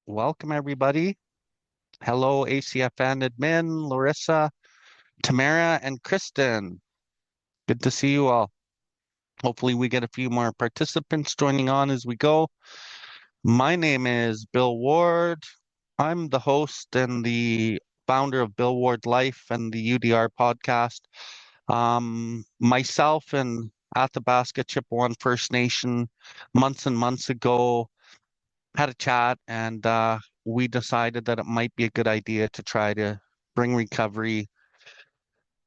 Welcome everybody. Hello, Acfn admin, Larissa, Tamara, and Kristen. Good to see you all. Hopefully we get a few more participants joining on as we go. My name is Bill Ward. I'm the host and the founder of Billwardlife and the UDR podcast. Myself and Athabasca Chippewa First Nation months and months ago had a chat and we decided that it might be a good idea to try to bring recovery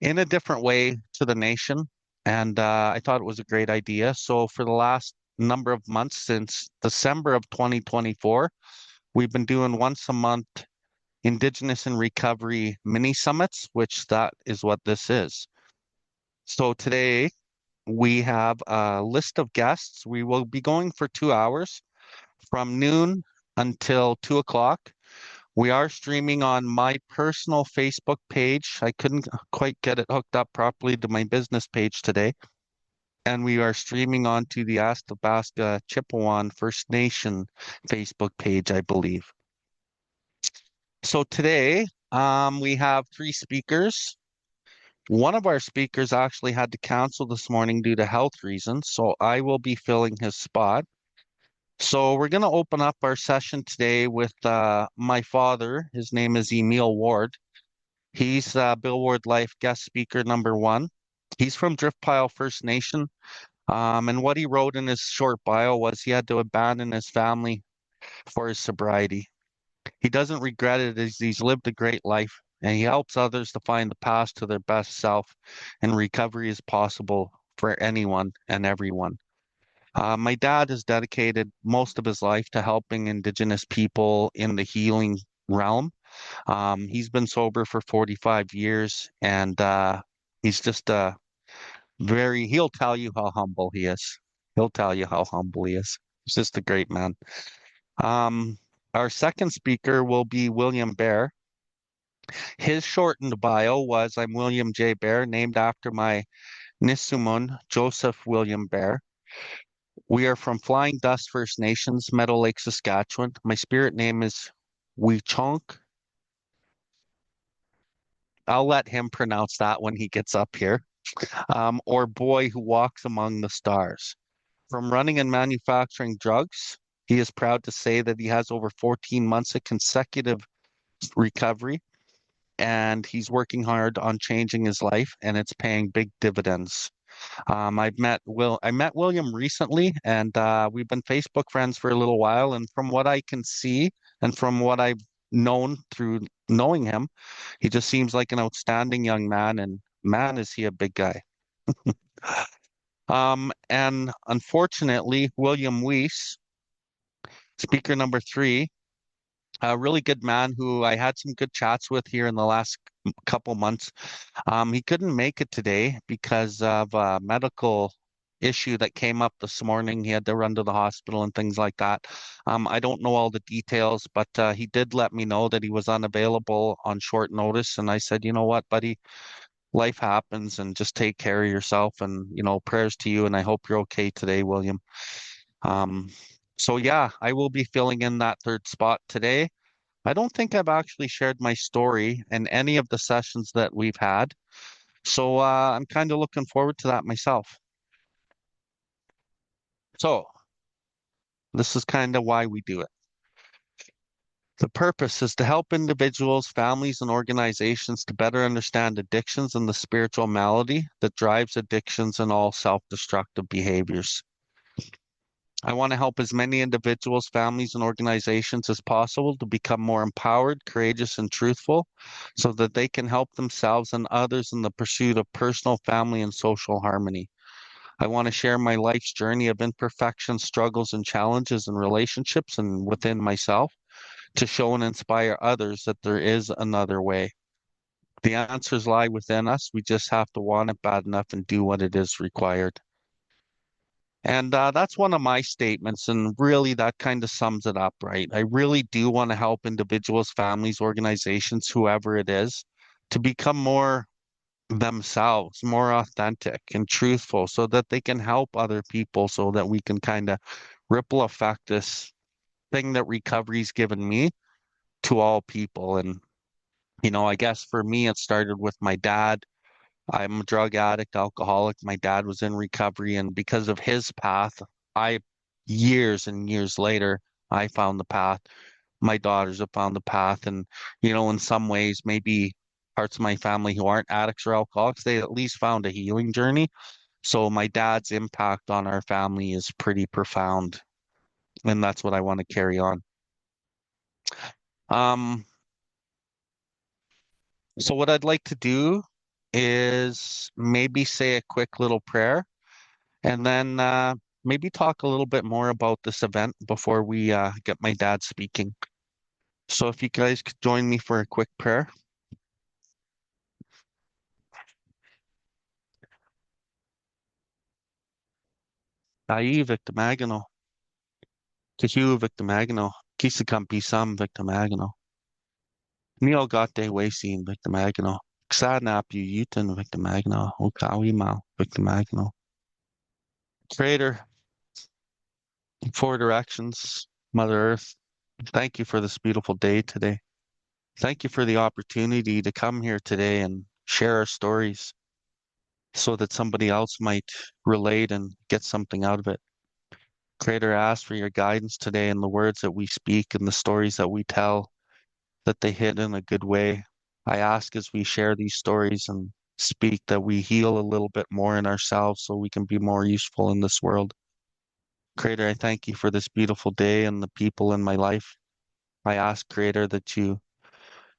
in a different way to the nation. And I thought it was a great idea. So for the last number of months since December of 2024, we've been doing once a month Indigenous in Recovery mini summits, which that is what this is. So today we have a list of guests. We will be going for 2 hours from noon until 2 o'clock. We are streaming on my personal Facebook page. I couldn't quite get it hooked up properly to my business page today. And we are streaming onto the Athabasca Chippewa First Nation Facebook page, I believe. So today, we have three speakers. One of our speakers actually had to cancel this morning due to health reasons, so I will be filling his spot. So we're going to open up our session today with my father. His name is Emile Ward. He's Billwardlife guest speaker number one. He's from Driftpile First Nation. And what he wrote in his short bio was he had to abandon his family for his sobriety. He doesn't regret it as he's lived a great life and he helps others to find the path to their best self, and recovery is possible for anyone and everyone. My dad has dedicated most of his life to helping Indigenous people in the healing realm. He's been sober for 45 years and he's just he'll tell you how humble he is. He'll tell you how humble he is. He's just a great man. Um, our second speaker will be William Bear. His shortened bio was I'm William J. Bear, named after my Nisumun, Joseph William Bear. We are from Flying Dust First Nations, Meadow Lake, Saskatchewan. My spirit name is Wichonk. I'll let him pronounce that when he gets up here. Or Boy Who Walks Among the Stars. From running and manufacturing drugs, he is proud to say that he has over 14 months of consecutive recovery, and he's working hard on changing his life, and it's paying big dividends. I met William recently, and we've been Facebook friends for a little while. And from what I can see, and from what I've known through knowing him, he just seems like an outstanding young man. And man, is he a big guy. And unfortunately, William Weiss, speaker number three, a really good man who I had some good chats with here in the last couple months. He couldn't make it today because of a medical issue that came up this morning. He had to run to the hospital and things like that. I don't know all the details, but he did let me know that he was unavailable on short notice. And I said, you know what, buddy, life happens and just take care of yourself. And, prayers to you. And I hope you're okay today, William. Um, so yeah, I will be filling in that third spot today. I don't think I've actually shared my story in any of the sessions that we've had. So I'm kind of looking forward to that myself. So this is kind of why we do it. The purpose is to help individuals, families, and organizations to better understand addictions and the spiritual malady that drives addictions and all self-destructive behaviors. I want to help as many individuals, families, and organizations as possible to become more empowered, courageous, and truthful so that they can help themselves and others in the pursuit of personal, family, and social harmony. I want to share my life's journey of imperfections, struggles, and challenges in relationships and within myself to show and inspire others that there is another way. The answers lie within us. We just have to want it bad enough and do what it is required. And that's one of my statements. And really, that kind of sums it up, right? I really do want to help individuals, families, organizations, whoever it is, to become more themselves, more authentic and truthful so that they can help other people so that we can kind of ripple effect this thing that recovery's given me to all people. And, I guess for me, it started with my dad. I'm a drug addict, alcoholic. My dad was in recovery, and because of his path, I, years and years later, I found the path. My daughters have found the path. And, in some ways, maybe parts of my family who aren't addicts or alcoholics, they at least found a healing journey. So my dad's impact on our family is pretty profound, and that's what I want to carry on. Um, so what I'd like to do is maybe say a quick little prayer and then maybe talk a little bit more about this event before we get my dad speaking. So if you guys could join me for a quick prayer. Dai victimagino, Kihu victimagno, Kisakampi sam victimagno, Neo gate wasin victimagno, Xanap yutan victimagno, Okawi mal victimagno. Creator, four directions, Mother Earth, thank you for this beautiful day today. Thank you for the opportunity to come here today and share our stories so that somebody else might relate and get something out of it. Creator, I ask for your guidance today in the words that we speak and the stories that we tell, that they hit in a good way. I ask as we share these stories and speak that we heal a little bit more in ourselves so we can be more useful in this world. Creator, I thank you for this beautiful day and the people in my life. I ask, Creator, that you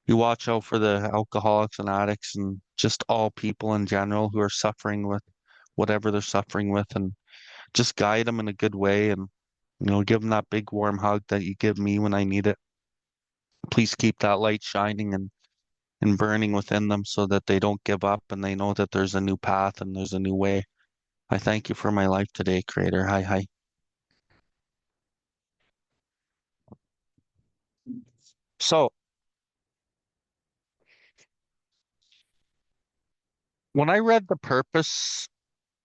watch out for the alcoholics and addicts and just all people in general who are suffering with whatever they're suffering with, and just guide them in a good way, and give them that big warm hug that you give me when I need it. Please keep that light shining and burning within them so that they don't give up and they know that there's a new path and there's a new way. I thank you for my life today, Creator. Hi, hi. So when I read the purpose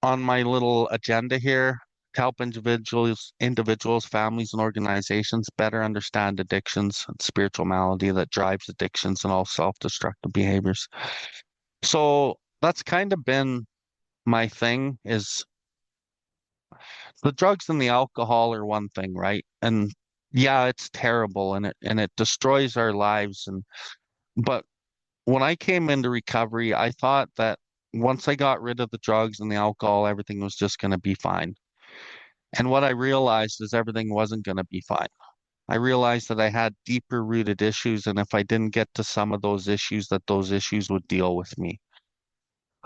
on my little agenda here, to help individuals, families, and organizations better understand addictions and spiritual malady that drives addictions and all self-destructive behaviors. So that's kind of been my thing, is the drugs and the alcohol are one thing, right? And yeah, it's terrible and it destroys our lives. And but when I came into recovery, I thought that once I got rid of the drugs and the alcohol, everything was just going to be fine. And what I realized is everything wasn't going to be fine. I realized that I had deeper rooted issues, and if I didn't get to some of those issues, that those issues would deal with me.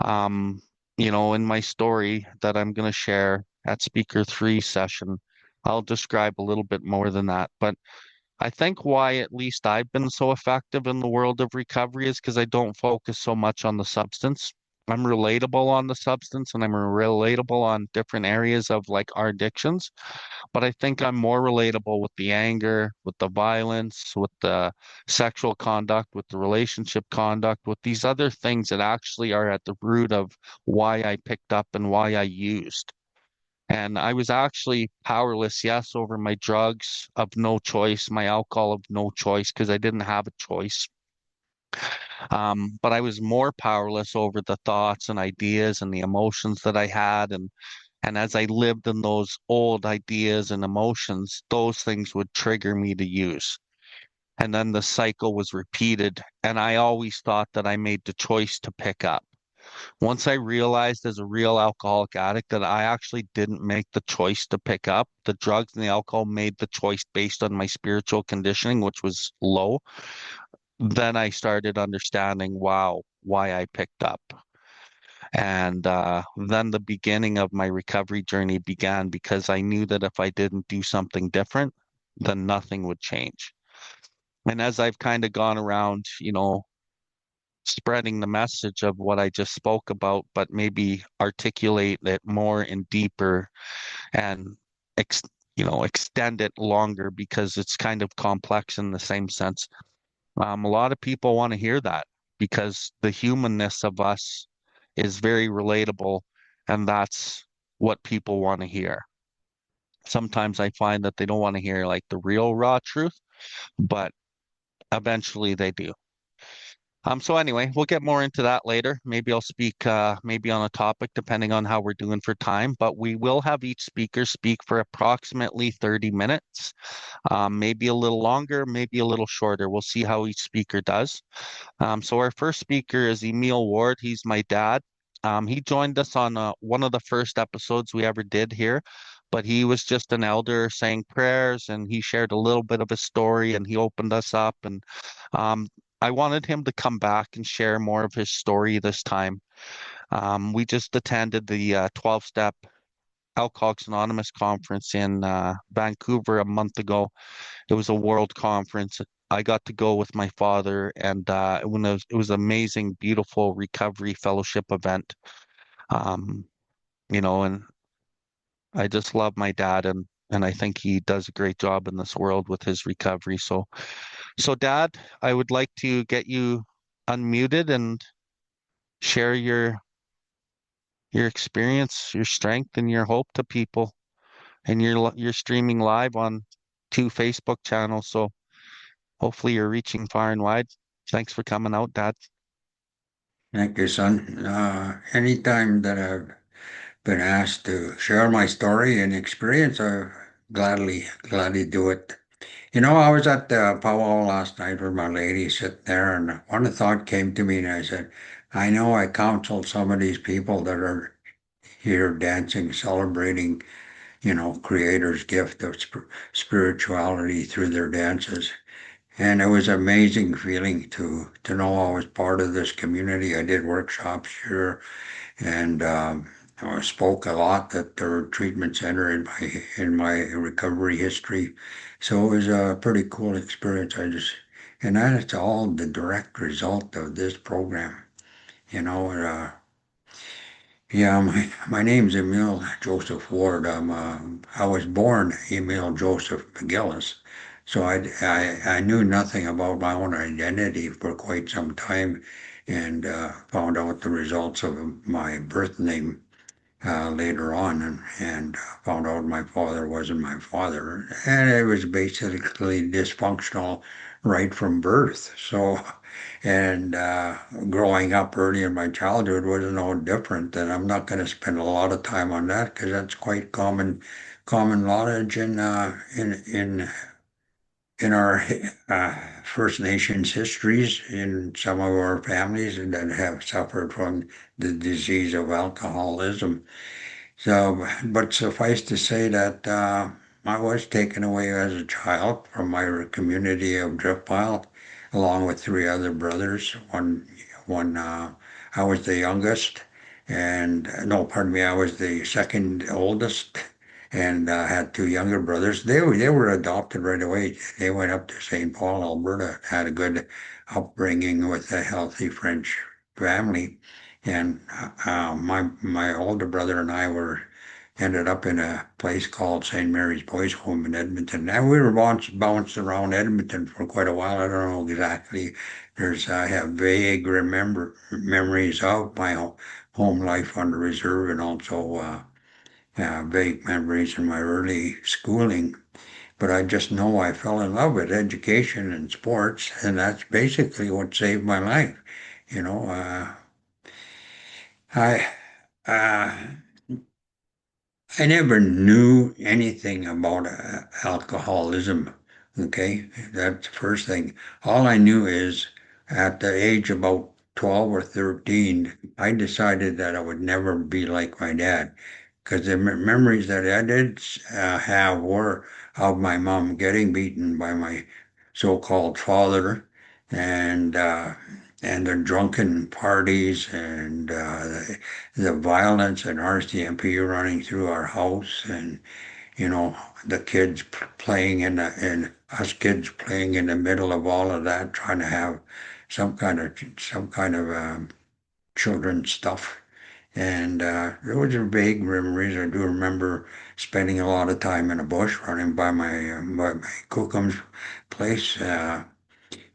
Um, in my story that I'm going to share at Speaker 3 session, I'll describe a little bit more than that. But I think why at least I've been so effective in the world of recovery is because I don't focus so much on the substance. I'm relatable on the substance and I'm relatable on different areas of like our addictions, but I think I'm more relatable with the anger, with the violence, with the sexual conduct, with the relationship conduct, with these other things that actually are at the root of why I picked up and why I used. And I was actually powerless, yes, over my drugs of no choice, my alcohol of no choice, because I didn't have a choice. But I was more powerless over the thoughts and ideas and the emotions that I had. And as I lived in those old ideas and emotions, those things would trigger me to use. And then the cycle was repeated. And I always thought that I made the choice to pick up. Once I realized as a real alcoholic addict that I actually didn't make the choice to pick up, the drugs and the alcohol made the choice based on my spiritual conditioning, which was low, then I started understanding, wow, why I picked up. And then the beginning of my recovery journey began because I knew that if I didn't do something different, then nothing would change. And as I've kind of gone around, spreading the message of what I just spoke about, but maybe articulate it more and deeper and ex extend it longer because it's kind of complex in the same sense. A lot of people want to hear that because the humanness of us is very relatable, and that's what people want to hear. Sometimes I find that they don't want to hear like the real raw truth, but eventually they do. So anyway, we'll get more into that later. Maybe I'll speak maybe on a topic depending on how we're doing for time, but we will have each speaker speak for approximately 30 minutes. Maybe a little longer, maybe a little shorter. We'll see how each speaker does. So our first speaker is Emile Ward. He's my dad. He joined us on one of the first episodes we ever did here, but he was just an elder saying prayers, and he shared a little bit of his story, and he opened us up. And um, I wanted him to come back and share more of his story this time. We just attended the 12-step Alcoholics Anonymous conference in Vancouver a month ago. It was a world conference. I got to go with my father, and it was amazing, beautiful recovery fellowship event. Um, and I just love my dad, and I think he does a great job in this world with his recovery. So Dad, I would like to get you unmuted and share your experience, your strength, and your hope to people. And you're streaming live on two Facebook channels, so hopefully you're reaching far and wide. Thanks for coming out, Dad. Thank you, son. Anytime that I've been asked to share my story and experience, I gladly do it. I was at the powwow last night with my lady sitting there, and one thought came to me, and I said, I know I counsel some of these people that are here dancing, celebrating, Creator's gift of spirituality through their dances. And it was an amazing feeling to know I was part of this community. I did workshops here and I spoke a lot at their treatment center in my recovery history. So it was a pretty cool experience. And that's all the direct result of this program. You know, yeah, my name's Emile Joseph Ward. I was born Emile Joseph McGillis, so I knew nothing about my own identity for quite some time, and found out the results of my birth name later on, and found out my father wasn't my father, and it was basically dysfunctional right from birth. So, and growing up early in my childhood was no different. And I'm not going to spend a lot of time on that because that's quite common knowledge in our First Nations histories in some of our families that have suffered from the disease of alcoholism. So, but suffice to say that I was taken away as a child from my community of Driftmile, along with three other brothers. I was the youngest, and no, pardon me, I was the second oldest, and had two younger brothers. They were adopted right away. They went up to St. Paul, Alberta, had a good upbringing with a healthy French family. And my older brother and I were ended up in a place called St. Mary's Boys Home in Edmonton. And we were bounced around Edmonton for quite a while. I don't know exactly. I have vague memories of my home life on the reserve, and also vague memories in my early schooling. But I just know I fell in love with education and sports, and that's basically what saved my life. You know, I uh, I never knew anything about alcoholism. Okay, that's the first thing. All I knew is at the age about 12 or 13, I decided that I would never be like my dad. Because the memories that I did have were of my mom getting beaten by my so-called father, and the drunken parties, and the violence and RCMP running through our house, and the kids playing and us kids playing in the middle of all of that, trying to have some kind of children's stuff. And those are vague memories. I do remember spending a lot of time in the bush, running by my Cookum's place.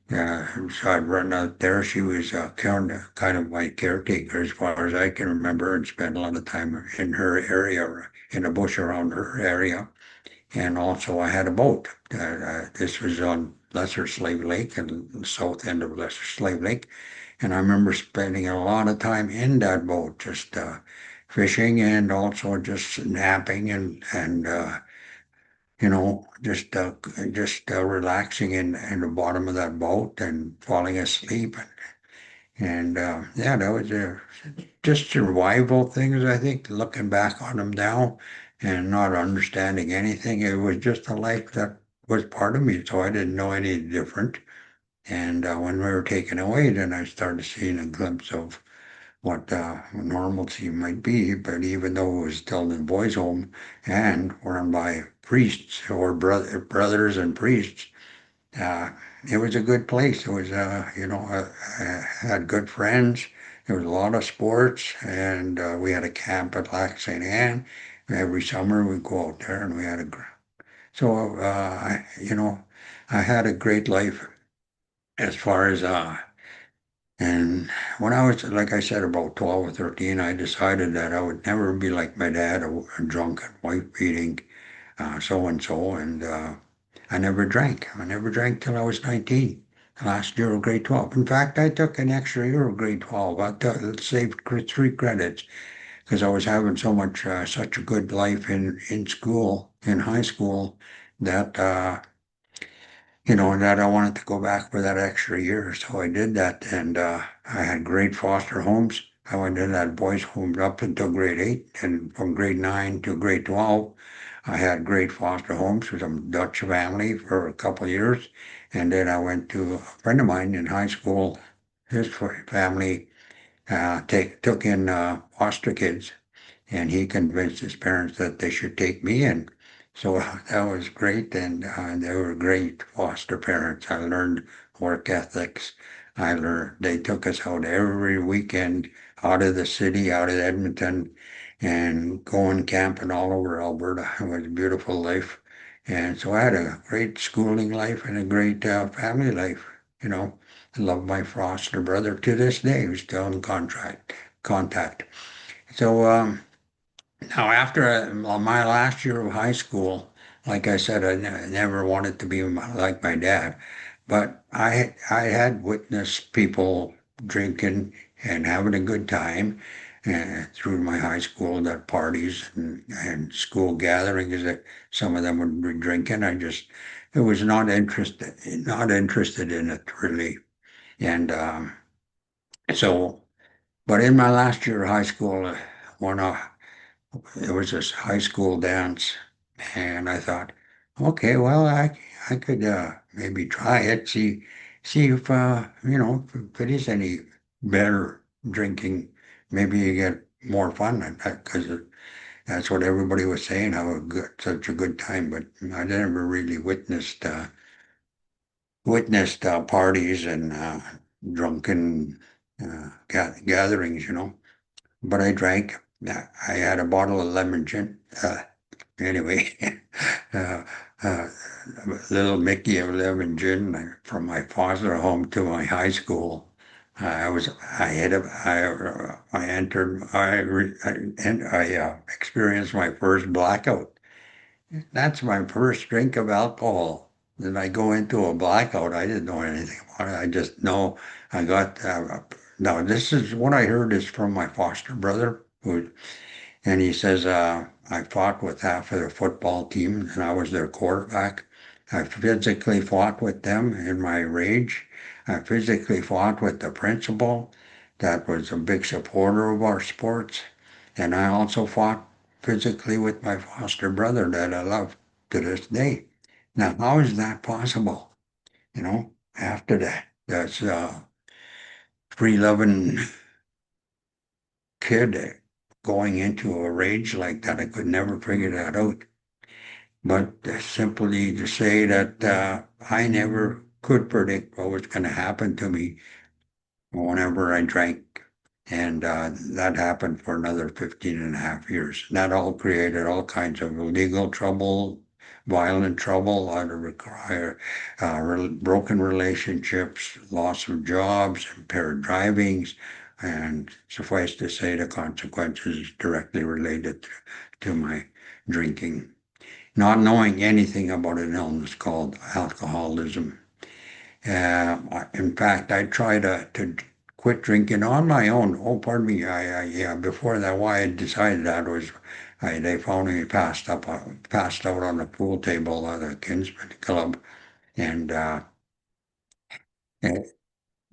So I'd run out there. She was kind of my caretaker as far as I can remember, and spent a lot of time in her area, in the bush around her area. And also I had a boat. This was on Lesser Slave Lake and the south end of Lesser Slave Lake. And I remember spending a lot of time in that boat, just fishing and also just napping and just relaxing in the bottom of that boat and falling asleep. And yeah, that was just survival things, I think, looking back on them now and not understanding anything. It was just a life that was part of me, so I didn't know any different. And when we were taken away, then I started seeing a glimpse of what normalcy might be. But even though it was still in boys' home and run by priests or brothers and priests, uh, it was a good place. It was, I had good friends. There was a lot of sports, and we had a camp at Lac St. Anne. Every summer we'd go out there, and we had I had a great life as far as and when I was, like I said, about 12 or 13, I decided that I would never be like my dad, a drunk and wife beating so and so. And I never drank. I never drank till I was 19, last year of grade 12. In fact, I took an extra year of grade 12. Saved 3 credits because I was having such a good life in school, in high school, that that I wanted to go back for that extra year. So I did that, and I had great foster homes. I went in that boys' home up until grade 8, and from grade 9 to grade 12, I had great foster homes with some Dutch family for a couple of years. And then I went to a friend of mine in high school. His family took in foster kids, and he convinced his parents that they should take me in. So that was great, and they were great foster parents. I learned work ethics. I learned they took us out every weekend out of the city, out of Edmonton, and going camping all over Alberta. It was a beautiful life. And so I had a great schooling life and a great family life. You know, I love my foster brother to this day, who's still in contact. So now after my last year of high school, like I said, I never wanted to be like my dad, but I had witnessed people drinking and having a good time through my high school, that parties and school gatherings that some of them would be drinking. I was not interested in it really. And but in my last year of high school, one there was this high school dance, and I thought, okay, well, I could maybe try it, see if if it is any better drinking. Maybe you get more fun at that because that's what everybody was saying. How such a good time, but I never really witnessed parties and drunken gatherings, But I drank. I had a bottle of lemon gin. Anyway, uh, uh, little Mickey of lemon gin from my foster home to my high school. I had a, I entered, and I experienced my first blackout. That's my first drink of alcohol. Then I go into a blackout. I didn't know anything about it. I just know I got, now this is what I heard is from my foster brother and he says, I fought with half of their football team and I was their quarterback. I physically fought with them in my rage. I physically fought with the principal that was a big supporter of our sports. And I also fought physically with my foster brother that I love to this day. Now, how is that possible? After that, that's free loving kid going into a rage like that. I could never figure that out. But simply to say that I never could predict what was going to happen to me whenever I drank. And that happened for another 15 and a half years. That all created all kinds of legal trouble violent trouble, I'd require broken relationships, loss of jobs, impaired drivings, and suffice to say, the consequences directly related to my drinking. Not knowing anything about an illness called alcoholism. In fact, I tried to quit drinking on my own. Oh, pardon me. Yeah, before that, why I decided that was they found me passed out on the pool table at the Kinsman Club, and I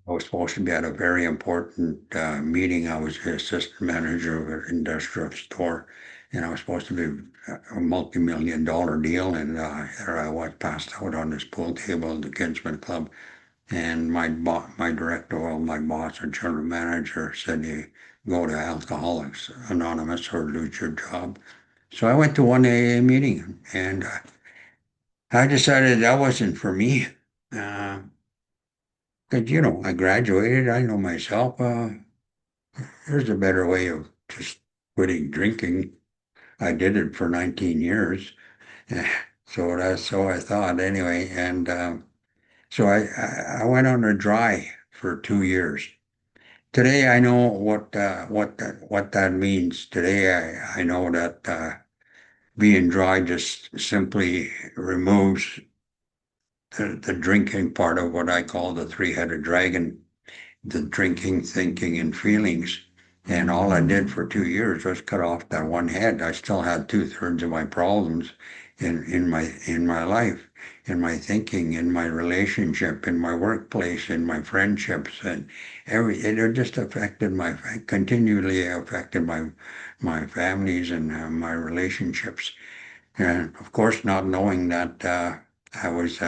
was supposed to be at a very important meeting. I was the assistant manager of an industrial store, and I was supposed to be a multi-million dollar deal, and there I was passed out on this pool table at the Kinsman Club. And my director, well, my boss or general manager said you go to Alcoholics Anonymous or lose your job. So I went to one AA meeting and I decided that wasn't for me. Because, I graduated, I know myself, there's a better way of just quitting drinking. I did it for 19 years. So I thought anyway. And so I went on a dry for 2 years. Today I know what that means. Today I know that being dry just simply removes the drinking part of what I call the three-headed dragon, the drinking, thinking, and feelings. And all I did for 2 years was cut off that one head. I still had two-thirds of my problems in my life, in my thinking, in my relationship, in my workplace, in my friendships, and it just continually affected my families and my relationships. And of course, not knowing that I was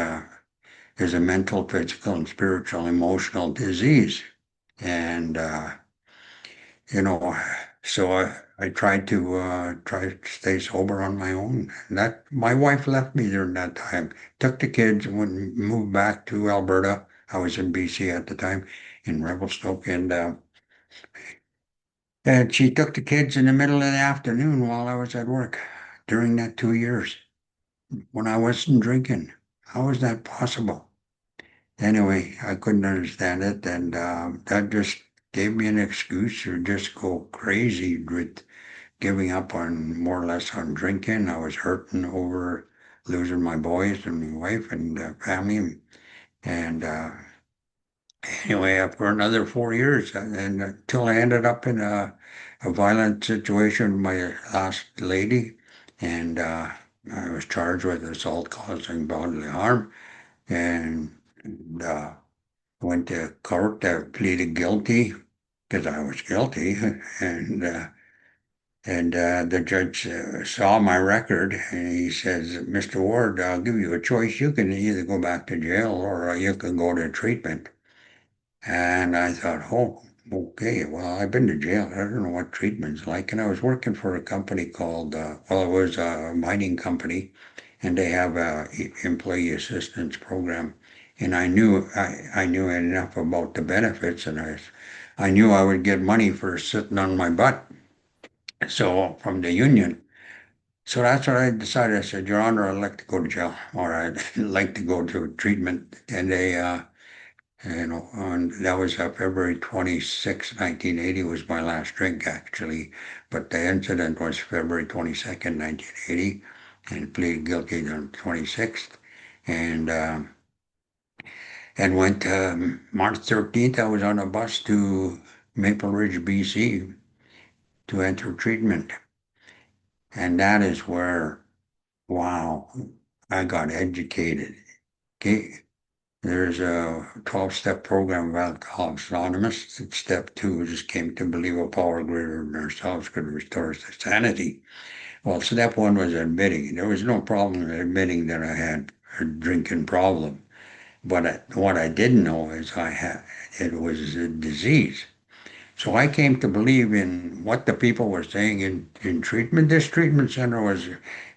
there's a mental, physical, and spiritual, emotional disease. And, you know, so I tried to stay sober on my own. And that my wife left me during that time, took the kids and moved back to Alberta. I was in BC at the time, in Revelstoke, and she took the kids in the middle of the afternoon while I was at work during that 2 years when I wasn't drinking. How was that possible? Anyway, I couldn't understand it, and that just gave me an excuse to just go crazy with giving up on more or less on drinking. I was hurting over losing my boys and my wife and family, and anyway, after another 4 years, and until I ended up in a violent situation with my last lady, and I was charged with assault causing bodily harm, and. Went to court, pleaded guilty because I was guilty, and the judge saw my record and he says, "Mr. Ward, I'll give you a choice. You can either go back to jail or you can go to treatment." And I thought, oh, okay, well, I've been to jail. I don't know what treatment's like. And I was working for a company called, well, it was a mining company, and they have a employee assistance program. And I knew enough about the benefits, and I knew I would get money for sitting on my butt. So from the union. So that's what I decided. I said, Your Honor, I'd like to go to jail, or I'd like to go to treatment. And that was February 26, 1980 was my last drink actually, but the incident was February 22nd, 1980, and pleaded guilty on the 26th, and went March 13th. I was on a bus to Maple Ridge, BC, to enter treatment, and that is where, wow, I got educated. Okay, there's a 12-step program of Alcoholics Anonymous. Step 2 just came to believe a power greater than ourselves could restore us to sanity. Well, step 1 was admitting. There was no problem admitting that I had a drinking problem. But what I didn't know is it was a disease. So I came to believe in what the people were saying in treatment. This treatment center was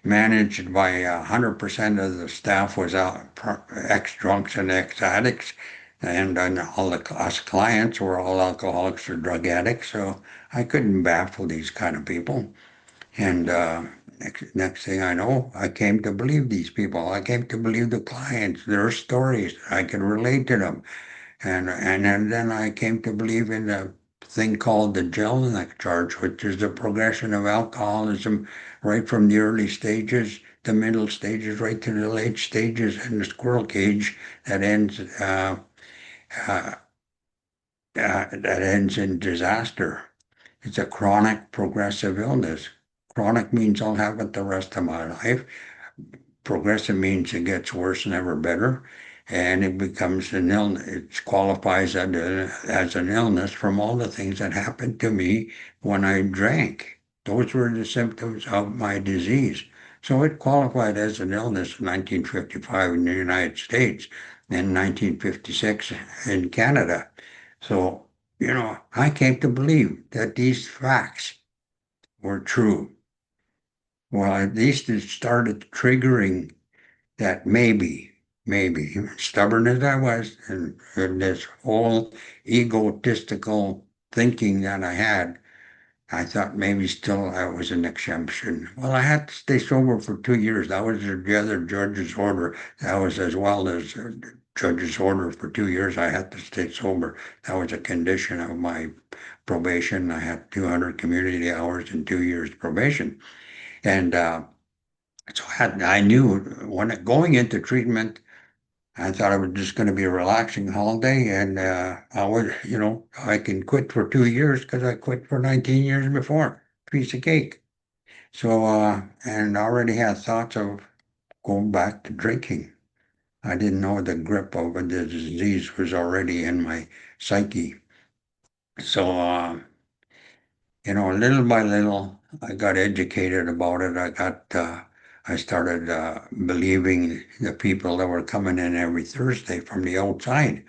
managed by 100% of the staff was ex-drunks and ex-addicts, and all us clients were all alcoholics or drug addicts. So I couldn't baffle these kind of people. And next thing I know, I came to believe these people. I came to believe the clients, their stories. I could relate to them. And then I came to believe in a thing called the Jellinek charge, which is the progression of alcoholism right from the early stages, the middle stages, right to the late stages, and the squirrel cage that ends uh, that ends in disaster. It's a chronic progressive illness. Chronic means I'll have it the rest of my life. Progressive means it gets worse, never better, and it becomes an illness. It qualifies as an illness from all the things that happened to me when I drank. Those were the symptoms of my disease. So it qualified as an illness in 1955 in the United States and 1956 in Canada. So, I came to believe that these facts were true. Well, at least it started triggering that maybe, stubborn as I was, and this whole egotistical thinking that I had, I thought maybe still I was an exemption. Well, I had to stay sober for 2 years. That was the other judge's order. That was as well as judge's order for 2 years. I had to stay sober. That was a condition of my probation. I had 200 community hours and 2 years probation. And so I knew when going into treatment, I thought it was just going to be a relaxing holiday, and I was, I can quit for 2 years because I quit for 19 years before. Piece of cake. So, and I already had thoughts of going back to drinking. I didn't know the grip of the disease was already in my psyche. So, little by little, I got educated about it. I started believing the people that were coming in every Thursday from the outside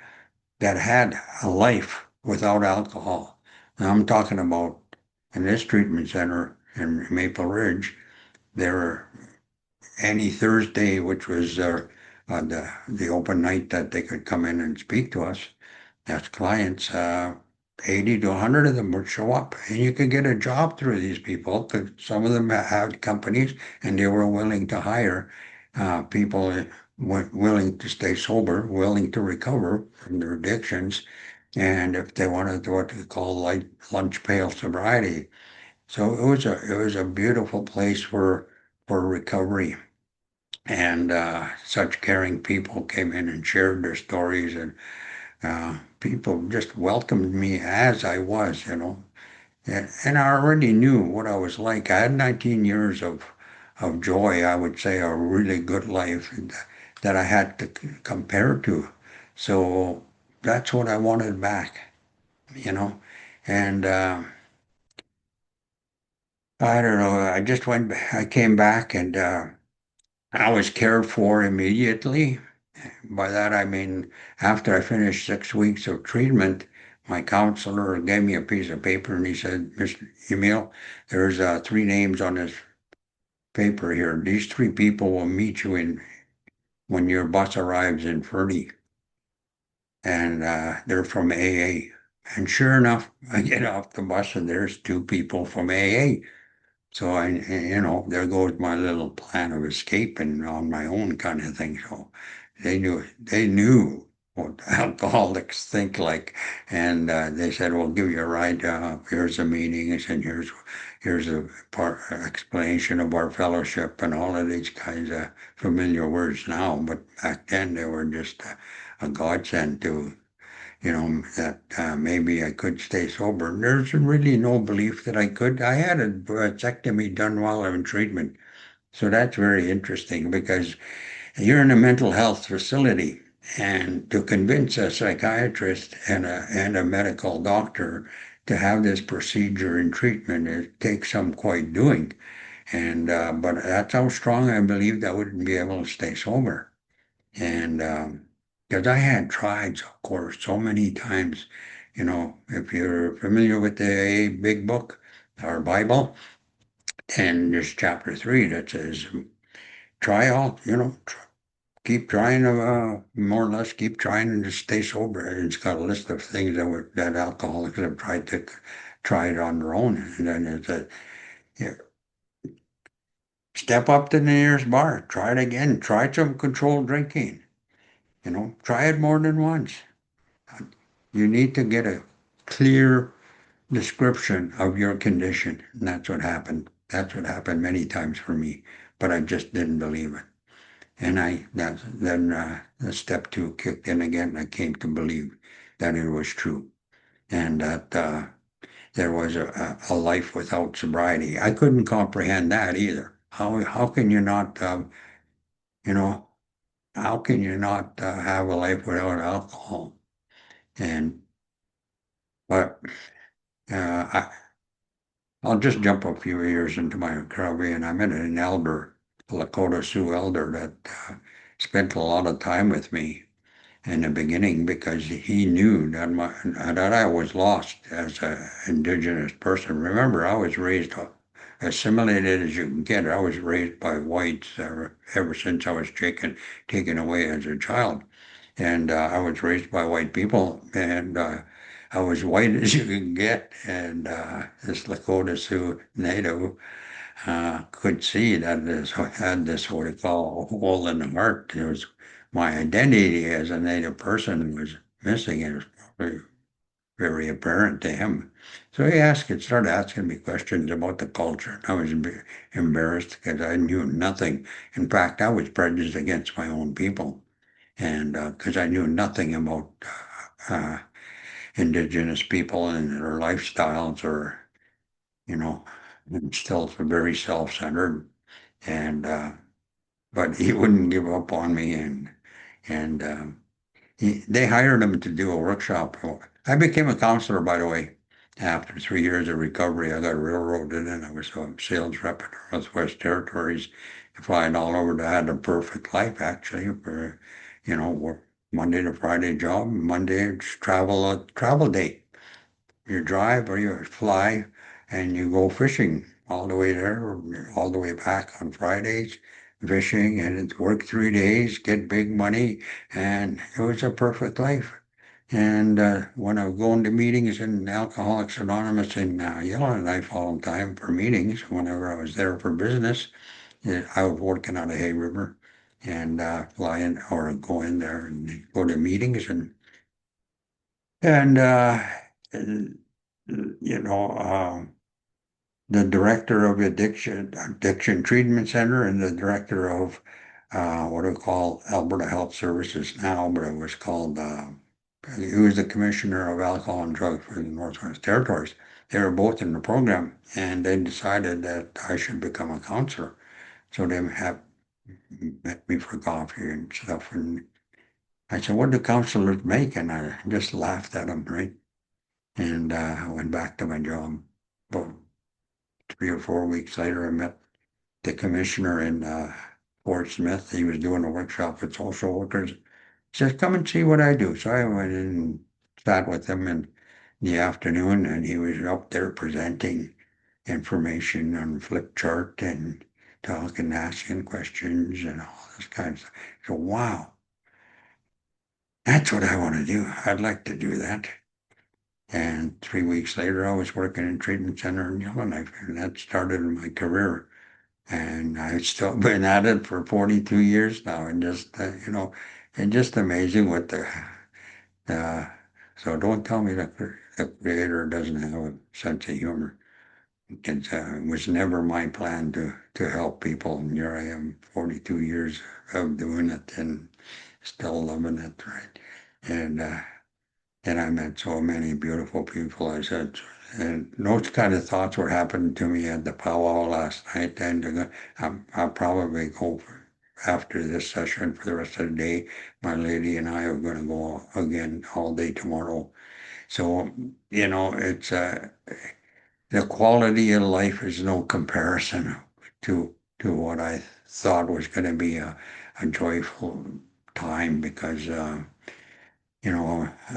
that had a life without alcohol. Now I'm talking about in this treatment center in Maple Ridge, there were any Thursday, which was the open night that they could come in and speak to us as clients, 80 to 100 of them would show up, and you could get a job through these people. Some of them had companies, and they were willing to hire people willing to stay sober, willing to recover from their addictions, and if they wanted what they call light lunch pail sobriety. So it was a beautiful place for recovery. And such caring people came in and shared their stories, and people just welcomed me as I was. And I already knew what I was like. I had 19 years of joy, I would say, a really good life that I had to compare to. So that's what I wanted back, you know. And I don't know, I came back, and I was cared for immediately. By that I mean, after I finished 6 weeks of treatment, my counselor gave me a piece of paper and he said, "Mr. Emile, there's three names on this paper here. These three people will meet you in when your bus arrives in Ferdy, and they're from AA." And sure enough, I get off the bus and there's two people from AA. So there goes my little plan of escaping on my own kind of thing. So they knew what alcoholics think like, and they said, "We'll give you a ride. Here's the meetings, and here's a part explanation of our fellowship and all of these kinds of familiar words now, but back then they were just a godsend to." That maybe I could stay sober. There's really no belief that I could. I had a vasectomy done while I'm in treatment. So that's very interesting because you're in a mental health facility, and to convince a psychiatrist and a medical doctor to have this procedure in treatment, it takes some quite doing. And but that's how strong I believed I wouldn't be able to stay sober. And because I had tried, of course, so many times, if you're familiar with the AA Big Book or Bible, and there's chapter 3 that says, try all, keep trying to, more or less keep trying to stay sober. And it's got a list of things that alcoholics have tried it on their own. And then it's a, yeah, step up to the nearest bar, try it again, try some controlled drinking, try it more than once. You need to get a clear description of your condition. And that's what happened. That's what happened many times for me, but I just didn't believe it. And then the step two kicked in again. I came to believe that it was true and that there was a life without sobriety. I couldn't comprehend that either. How can you not, you know, how can you not have a life without alcohol? And but I, I'll just jump a few years into my recovery, and I met an elder, a Lakota Sioux elder, that spent a lot of time with me in the beginning because he knew that I was lost as an Indigenous person. Remember, I was raised assimilated as you can get. I was raised by whites ever since I was taken away as a child, and I was raised by white people, and I was white as you can get. And this Lakota Sioux native could see that I had this what we call a hole in the heart. It was my identity as a Native person was missing. It was probably very apparent to him. So started asking me questions about the culture. I was embarrassed because I knew nothing. In fact, I was prejudiced against my own people, and because I knew nothing about uh, Indigenous people and their lifestyles, or I'm still very self-centered, and but he wouldn't give up on me, and they hired him to do a workshop. I became a counselor, by the way. After 3 years of recovery, I got railroaded and I was a sales rep in the Northwest Territories, flying all over. I had a perfect life, actually, for, work Monday to Friday job. Monday, it's travel day. You drive or you fly and you go fishing all the way there, all the way back on Fridays, fishing, and it's work 3 days, get big money, and it was a perfect life. And when I was going to meetings in Alcoholics Anonymous in Yellowknife all the time for meetings, whenever I was there for business, I was working on a Hay River and fly in or go in there and go to meetings and you know, the director of addiction treatment center and the director of what do we call Alberta Health Services now, but it was called, he was the commissioner of alcohol and drugs for the Northwest Territories. They were both in the program and they decided that I should become a counselor. So they have met me for coffee and stuff. And I said, what do counselors make? And I just laughed at them, right? And I went back to my job. About 3 or 4 weeks later, I met the commissioner in Fort Smith. He was doing a workshop with social workers. He says, come and see what I do. So I went in and sat with him in the afternoon, and he was up there presenting information on flip chart and talking, asking questions and all this kind of stuff. So, wow, that's what I want to do. I'd like to do that. And 3 weeks later, I was working in treatment center in Yellowknife, and that started my career. And I've still been at it for 42 years now, and and just amazing what uh, so don't tell me that the creator doesn't have a sense of humor. It was never my plan to help people, and here I am, 42 years of doing it, and still loving it, right? And and I met so many beautiful people. I said, and those kind of thoughts were happening to me at the powwow last night. And I'll probably go after this session for the rest of the day. My lady and I are going to go again all day tomorrow. So, it's the quality of life is no comparison to what I thought was going to be a joyful time because I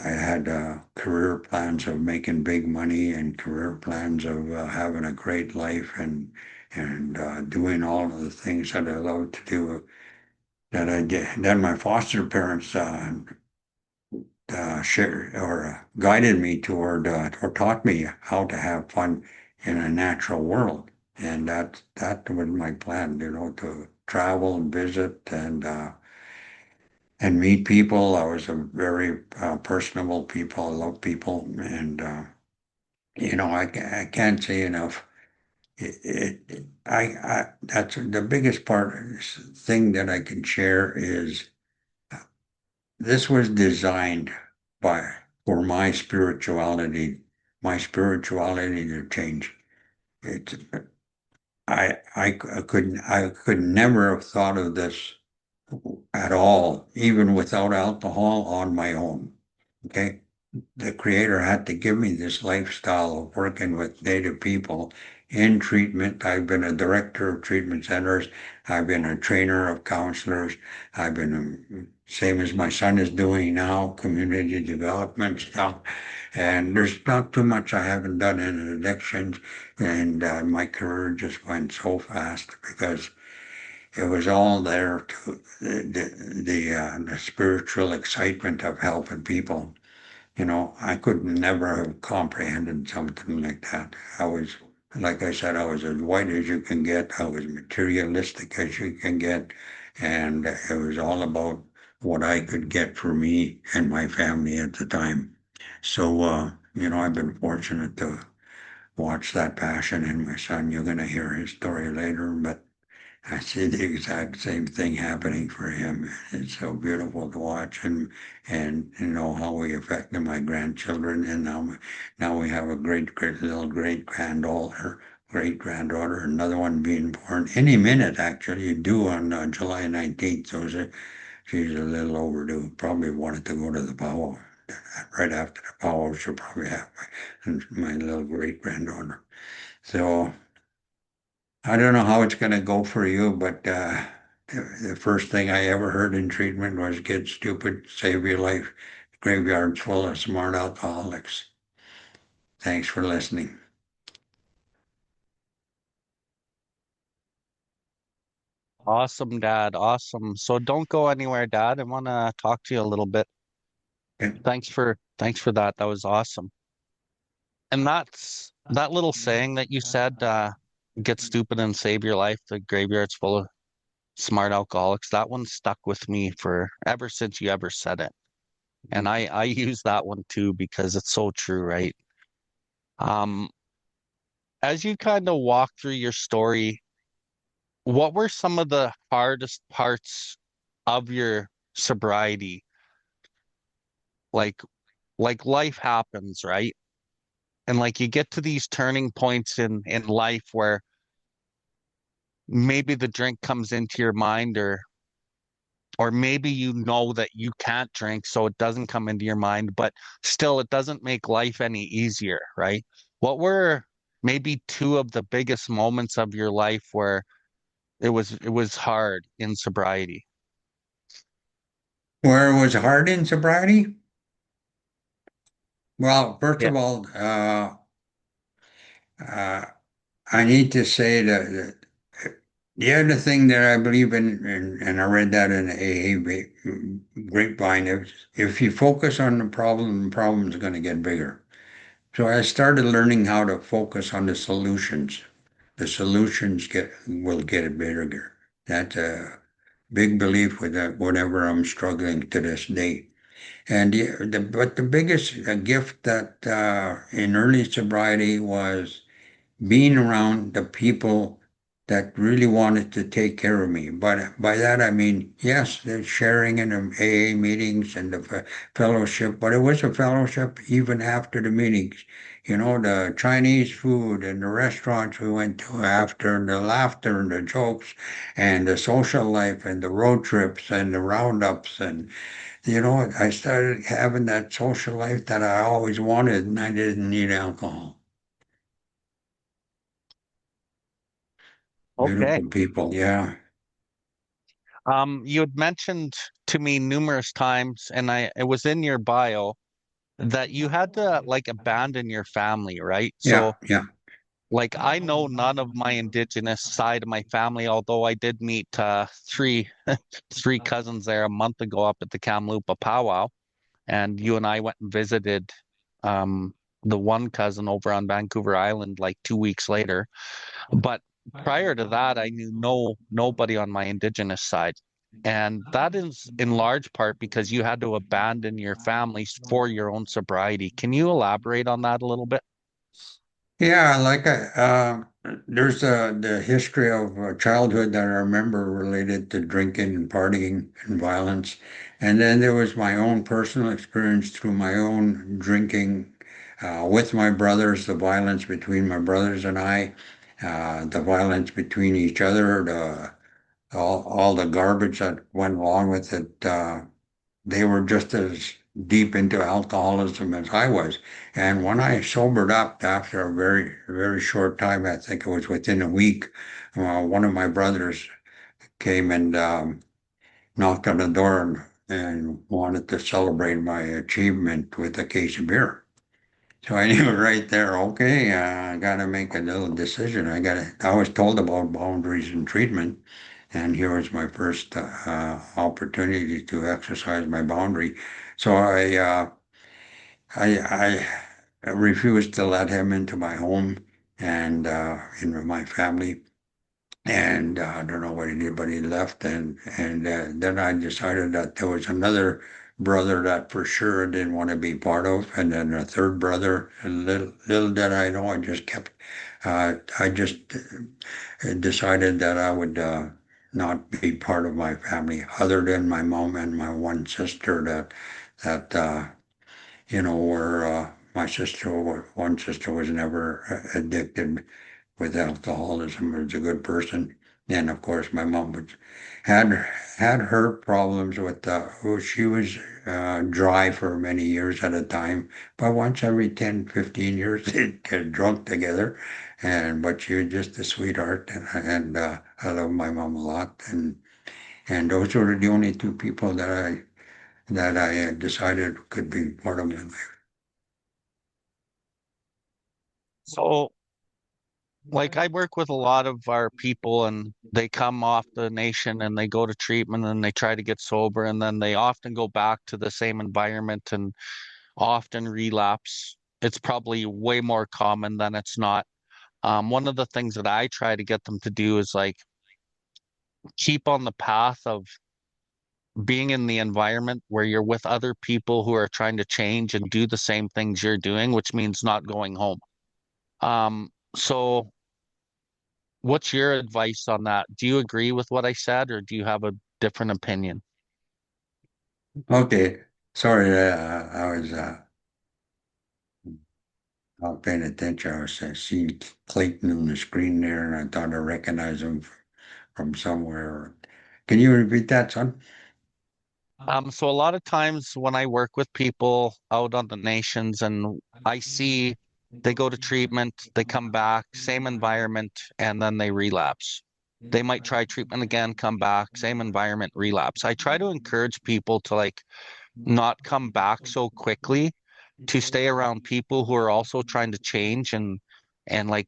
had career plans of making big money and career plans of having a great life and doing all of the things that I love to do that I did. Then my foster parents shared or guided me toward or taught me how to have fun in a natural world. And that was my plan, to travel and visit and meet people. I was a very personable people. I love people, and I can't say enough. That's the biggest thing that I can share is this was designed by for my spirituality to change. It, I could never have thought of this at all, even without alcohol on my own. Okay. The creator had to give me this lifestyle of working with Native people in treatment. I've been a director of treatment centers. I've been a trainer of counselors. I've been same as my son is doing now, community development stuff. And there's not too much I haven't done in addictions. And my career just went so fast because it was all there to the spiritual excitement of helping people. I could never have comprehended something like that. Like I said, I was as white as you can get. I was materialistic as you can get. And it was all about what I could get for me and my family at the time. So, I've been fortunate to watch that passion in my son. You're going to hear his story later, but I see the exact same thing happening for him. It's so beautiful to watch and know how we affected my grandchildren. And now we have a little great granddaughter, another one being born any minute, actually, due on July 19th. So she's a little overdue. Probably wanted to go to the powwow. Right after the powwow, she'll probably have my little great granddaughter. So I don't know how it's going to go for you, but the first thing I ever heard in treatment was get stupid, save your life. Graveyard's full of smart alcoholics. Thanks for listening. Awesome, Dad. Awesome. So don't go anywhere, Dad. I want to talk to you a little bit. Okay. Thanks for that. That was awesome. And that little saying that you said, get stupid and save your life. The graveyard's full of smart alcoholics. That one stuck with me for ever since you ever said it. And I use that one too because it's so true, right? Um, as you kind of walk through your story, what were some of the hardest parts of your sobriety? Like like life happens, right? And like you get to these turning points in life where maybe the drink comes into your mind or maybe you know that you can't drink so it doesn't come into your mind, but still it doesn't make life any easier, right? What were maybe two of the biggest moments of your life where it was hard in sobriety? Where it was hard in sobriety? Well, first Yeah. of all, uh, I need to say that the other thing that I believe in, and I read that in a grapevine, is if you focus on the problem's going to get bigger. So I started learning how to focus on the solutions. The solutions will get bigger. That's a big belief with that whenever I'm struggling to this day. And but the biggest gift that in early sobriety was being around the people that really wanted to take care of me. But by that I mean, yes, the sharing in the AA meetings and the fellowship, but it was a fellowship even after the meetings. The Chinese food and the restaurants we went to after, and the laughter and the jokes and the social life and the road trips and the roundups. And, I started having that social life that I always wanted, and I didn't need alcohol. Okay. Beautiful people, yeah. You had mentioned to me numerous times, and it was in your bio that you had to like abandon your family, right? Yeah, So yeah. like I know none of my indigenous side of my family, although I did meet three cousins there a month ago up at the Kamloops powwow, and you and I went and visited. Um, the one cousin over on Vancouver Island like 2 weeks later. But prior to that, I knew nobody on my Indigenous side. And that is in large part because you had to abandon your families for your own sobriety. Can you elaborate on that a little bit? Yeah, there's the history of childhood that I remember related to drinking and partying and violence. And then there was my own personal experience through my own drinking with my brothers, the violence between my brothers and I, the violence between each other, all the garbage that went along with it. They were just as deep into alcoholism as I was. And when I sobered up after a very short time, I think it was within a week, one of my brothers came and knocked on the door and wanted to celebrate my achievement with a case of beer. So I knew right there, okay, I got to make a little decision. I was told about boundaries and treatment, and here was my first opportunity to exercise my boundary. So I refused to let him into my home and into my family. And I don't know what he did, but he left. And then I decided that there was another brother that for sure I didn't want to be part of, and then a third brother. And little did I know, I just decided that I would not be part of my family, other than my mom and my one sister that were my one sister was never addicted with alcoholism, was a good person. And of course, my mom had had her problems with she was dry for many years at a time, but once every 10, 15 years they'd get drunk together. But she was just a sweetheart, and I love my mom a lot. And those were the only two people that I decided could be part of my life. So, like, I work with a lot of our people, and they come off the nation and they go to treatment and they try to get sober, and then they often go back to the same environment and often relapse. It's probably way more common than it's not. One of the things that I try to get them to do is like keep on the path of being in the environment where you're with other people who are trying to change and do the same things you're doing, which means not going home. So what's your advice on that? Do you agree with what I said, or do you have a different opinion? Okay, sorry, I was not paying attention. I was seeing Clayton on the screen there, and I thought I recognized him from somewhere. Can you repeat that, son? So a lot of times when I work with people out on the nations and I see they go to treatment, they come back, same environment, and then they relapse. They might try treatment again, come back, same environment, relapse. I try to encourage people to like not come back so quickly, to stay around people who are also trying to change and like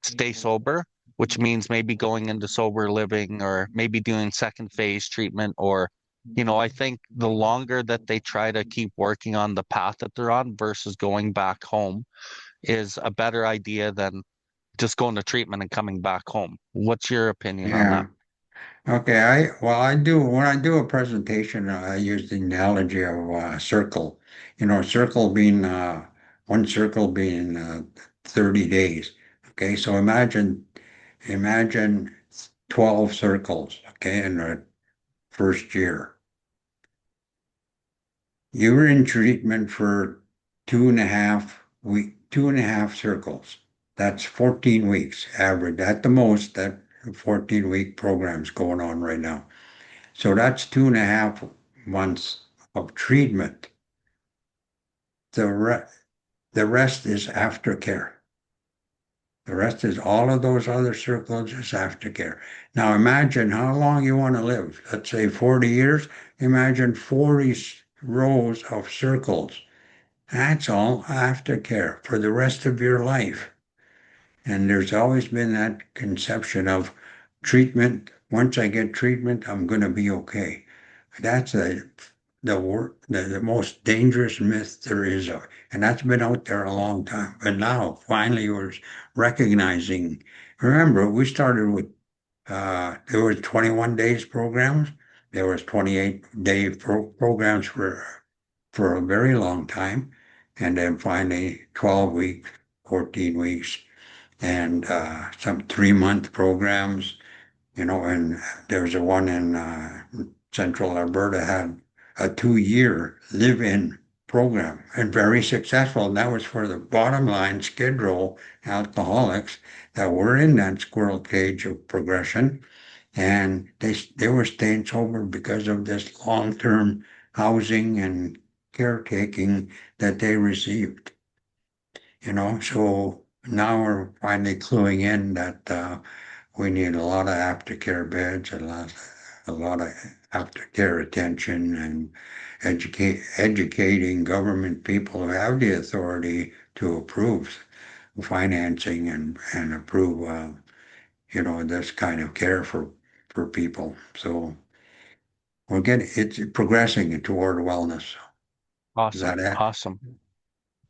stay sober, which means maybe going into sober living or maybe doing second phase treatment. Or, I think the longer that they try to keep working on the path that they're on versus going back home is a better idea than just going to treatment and coming back home. What's your opinion on that? Yeah. Okay. I do when I do a presentation, I use the analogy of a circle. Circle being one circle being 30 days. Okay. So imagine 12 circles. Okay, in the first year. You were in treatment for 2.5 circles. That's 14 weeks average. At the most, that 14-week program's going on right now. So that's 2.5 months of treatment. The, re the rest is aftercare. The rest is all of those other circles is aftercare. Now imagine how long you want to live. Let's say 40 years. Imagine 40 rows of circles. That's all aftercare for the rest of your life. And there's always been that conception of treatment. Once I get treatment, I'm going to be okay. That's a the most dangerous myth there is, and that's been out there a long time. But now, finally, we're recognizing. Remember, we started with there was 21 days programs. There was 28-day programs for a very long time, and then finally 12 weeks, 14 weeks, and some 3-month programs. And there's a one in central Alberta had a 2-year live-in program and very successful. And that was for the bottom line skid row alcoholics that were in that squirrel cage of progression. And they were staying sober because of this long-term housing and caretaking that they received. So now we're finally cluing in that we need a lot of aftercare beds, a lot of aftercare attention, and educating government people who have the authority to approve financing and approve, this kind of care for people. So it's progressing toward wellness. Is Awesome. that it? Awesome.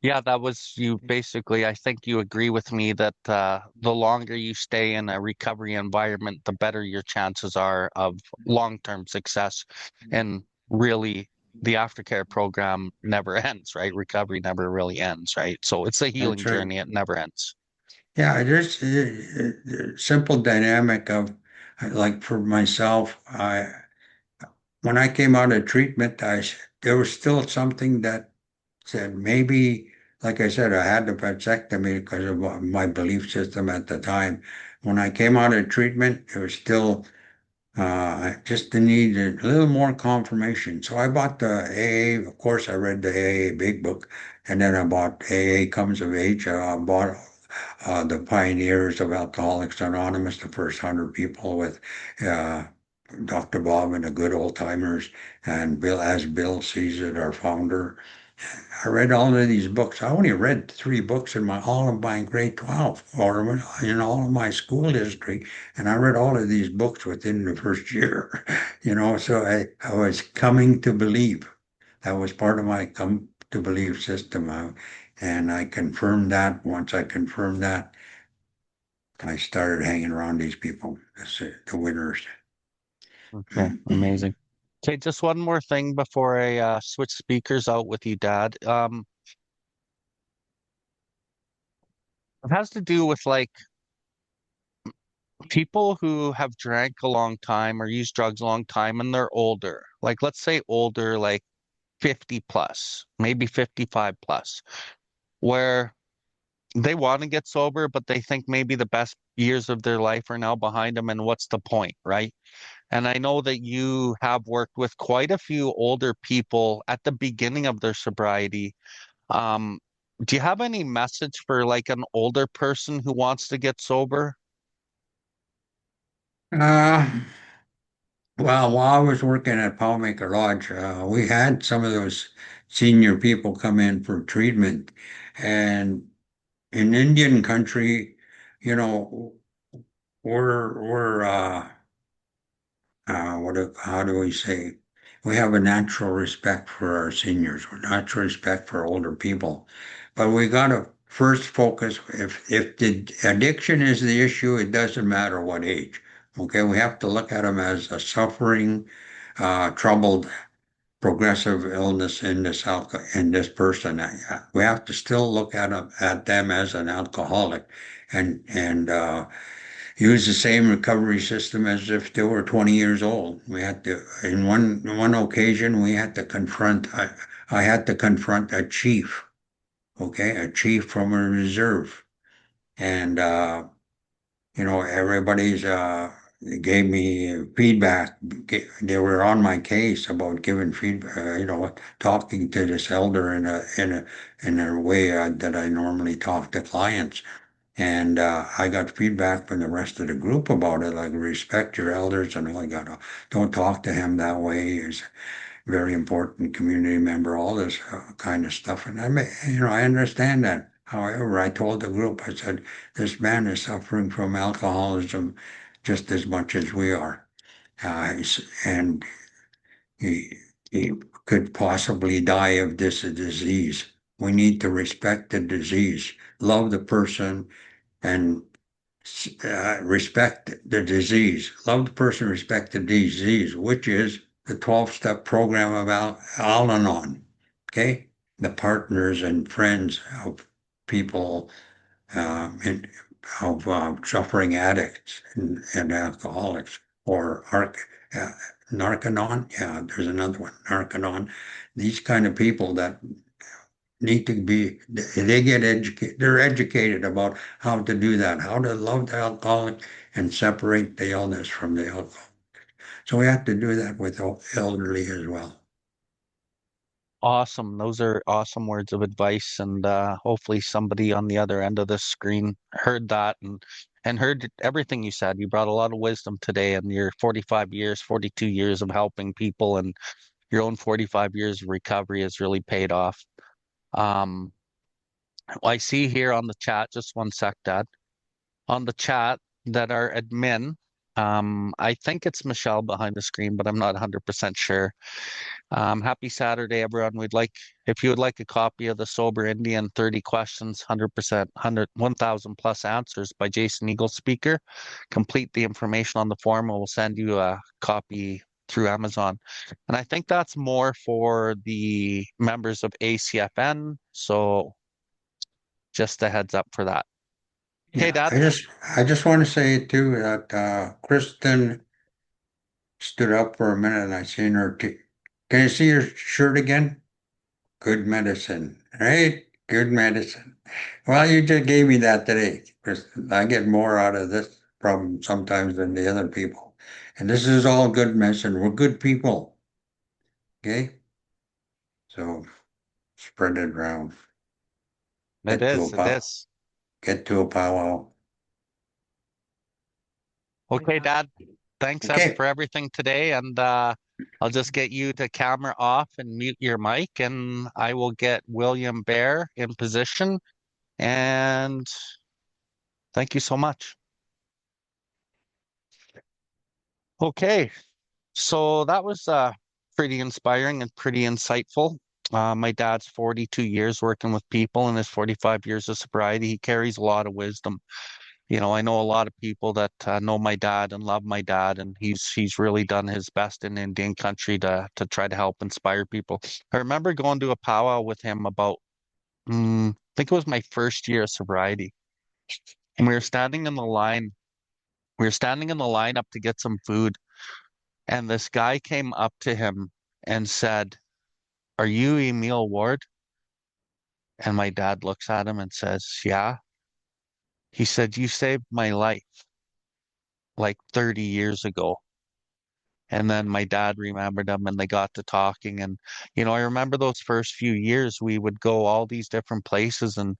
Yeah, that was you basically. I think you agree with me that the longer you stay in a recovery environment, the better your chances are of long-term success. And really, the aftercare program never ends, right? Recovery never really ends, right? So it's a That's healing right. journey. It never ends. Yeah, just simple dynamic of like for myself, when I came out of treatment, there was still something that said maybe, like I said, I had the vasectomy because of my belief system at the time. When I came out of treatment, it was still just needed a little more confirmation. So I bought the AA. Of course, I read the AA Big Book, and then I bought AA Comes of Age. I bought the pioneers of Alcoholics Anonymous, the first 100 people with uh, Dr. Bob and the good old timers, and Bill sees it, our founder. I read all of these books. I only read 3 books in all of my grade 12 or in all of my school history. And I read all of these books within the first year, so I was coming to believe. That was part of my come to believe system. And I confirmed that. Once I confirmed that, I started hanging around these people, the winners. Okay, amazing. Okay, just one more thing before I switch speakers out with you, Dad. It has to do with like people who have drank a long time or used drugs a long time and they're older. Like let's say older, like 50 plus, maybe 55 plus, where they want to get sober, but they think maybe the best years of their life are now behind them, and what's the point, right? And I know that you have worked with quite a few older people at the beginning of their sobriety. Um, do you have any message for like an older person who wants to get sober? Uh, well, while I was working at Palmaker Lodge, we had some of those senior people come in for treatment. And in Indian country, you know, how do we say? We have a natural respect for our seniors, a natural respect for older people. But we got to first focus, if the addiction is the issue, it doesn't matter what age. Okay, we have to look at them as a suffering, troubled, progressive illness in this person. We have to still look at them as an alcoholic, and use the same recovery system as if they were 20 years old. We had to, in one occasion, I had to confront a chief, okay, a chief from a reserve. And, everybody's, gave me feedback. They were on my case about giving feedback, talking to this elder in a way that I normally talk to clients. And I got feedback from the rest of the group about it, like respect your elders and all. Don't talk to him that way. He's a very important community member, all this kind of stuff. And I understand that. However, I told the group, I said, this man is suffering from alcoholism just as much as we are. And he, he could possibly die of this disease. We need to respect the disease, love the person, and respect the disease. Love the person, respect the disease, which is the 12-step program of Al-Anon. Okay? The partners and friends of people in, of suffering addicts and alcoholics or uh, Narcanon. Yeah, there's another one, Narcanon. These kind of people that need to be, they get educated, they're educated about how to do that, how to love the alcoholic and separate the illness from the alcohol. So we have to do that with the elderly as well. Awesome. Those are awesome words of advice, and hopefully somebody on the other end of the screen heard that and heard everything you said. You brought a lot of wisdom today, and your 45 years, 42 years of helping people, and your own 45 years of recovery has really paid off. Um, I see here on the chat, just one sec, Dad, on the chat that our admin, I think it's Michelle behind the screen, but I'm not 100% sure. Happy Saturday, everyone. If you would like a copy of the Sober Indian 30 Questions, 100%, 1,000 plus answers by Jason Eagle Speaker, complete the information on the form and we'll send you a copy through Amazon. And I think that's more for the members of ACFN. So just a heads up for that. Okay, Yeah, Dad. I just want to say too that Kristen stood up for a minute and I seen her. Can you see her shirt again? Good medicine, right? Good medicine. Well, you just gave me that today, Kristen. I get more out of this problem sometimes than the other people. And this is all good medicine. We're good people. Okay? So spread it around. It Get to a is. It pow. is. Get to a powwow. Okay, Dad. Thanks Okay. for everything today, and I'll just get you to camera off and mute your mic, and I will get William Bear in position. And thank you so much. Okay, so that was pretty inspiring and pretty insightful. My dad's 42 years working with people and his 45 years of sobriety. He carries a lot of wisdom. You know, I know a lot of people that know my dad and love my dad, and he's really done his best in Indian country to try to help inspire people. I remember going to a powwow with him about, I think it was my first year of sobriety, and we were standing in the line. We were standing in the line up to get some food, and this guy came up to him and said, "Are you Emile Ward?" And my dad looks at him and says, "Yeah." He said, "You saved my life like 30 years ago." And then my dad remembered them and they got to talking. And, you know, I remember those first few years, we would go all these different places and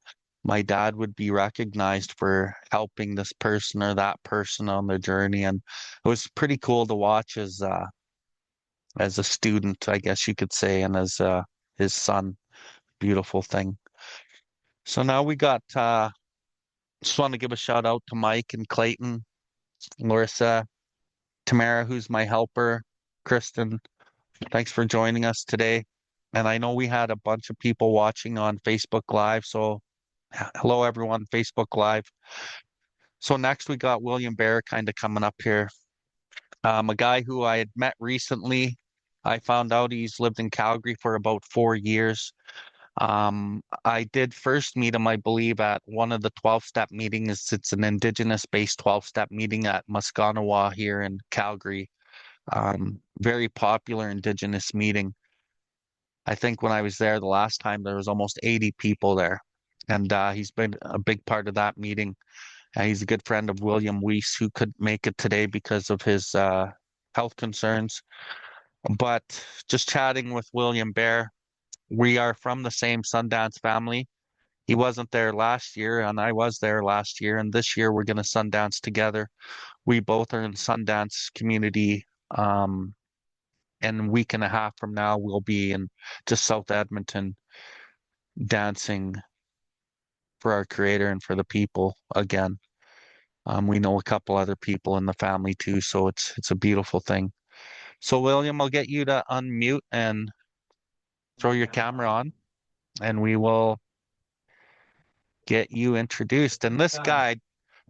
my dad would be recognized for helping this person or that person on their journey. And it was pretty cool to watch as a student, I guess you could say, and as his son. Beautiful thing. So now we got just want to give a shout out to Mike and Clayton, Larissa, Tamara, who's my helper, Kristen. Thanks for joining us today. And I know we had a bunch of people watching on Facebook Live. So hello everyone, Facebook Live. So next we got William Bear kind of coming up here. A guy who I had met recently. I found out he's lived in Calgary for about 4 years. I did first meet him, I believe, at one of the 12-step meetings. It's an Indigenous-based 12-step meeting at Muskanawa here in Calgary. Very popular Indigenous meeting. I think when I was there the last time, there was almost 80 people there. And he's been a big part of that meeting. He's a good friend of William Weiss, who couldn't make it today because of his health concerns. But just chatting with William Bear, we are from the same Sundance family. He wasn't there last year, and I was there last year. And this year, we're going to Sundance together. We both are in Sundance community. And a week and a half from now, we'll be in just South Edmonton dancing for our creator and for the people again. We know a couple other people in the family too, so it's a beautiful thing. So William, I'll get you to unmute and throw your camera on and we will get you introduced. And this guy,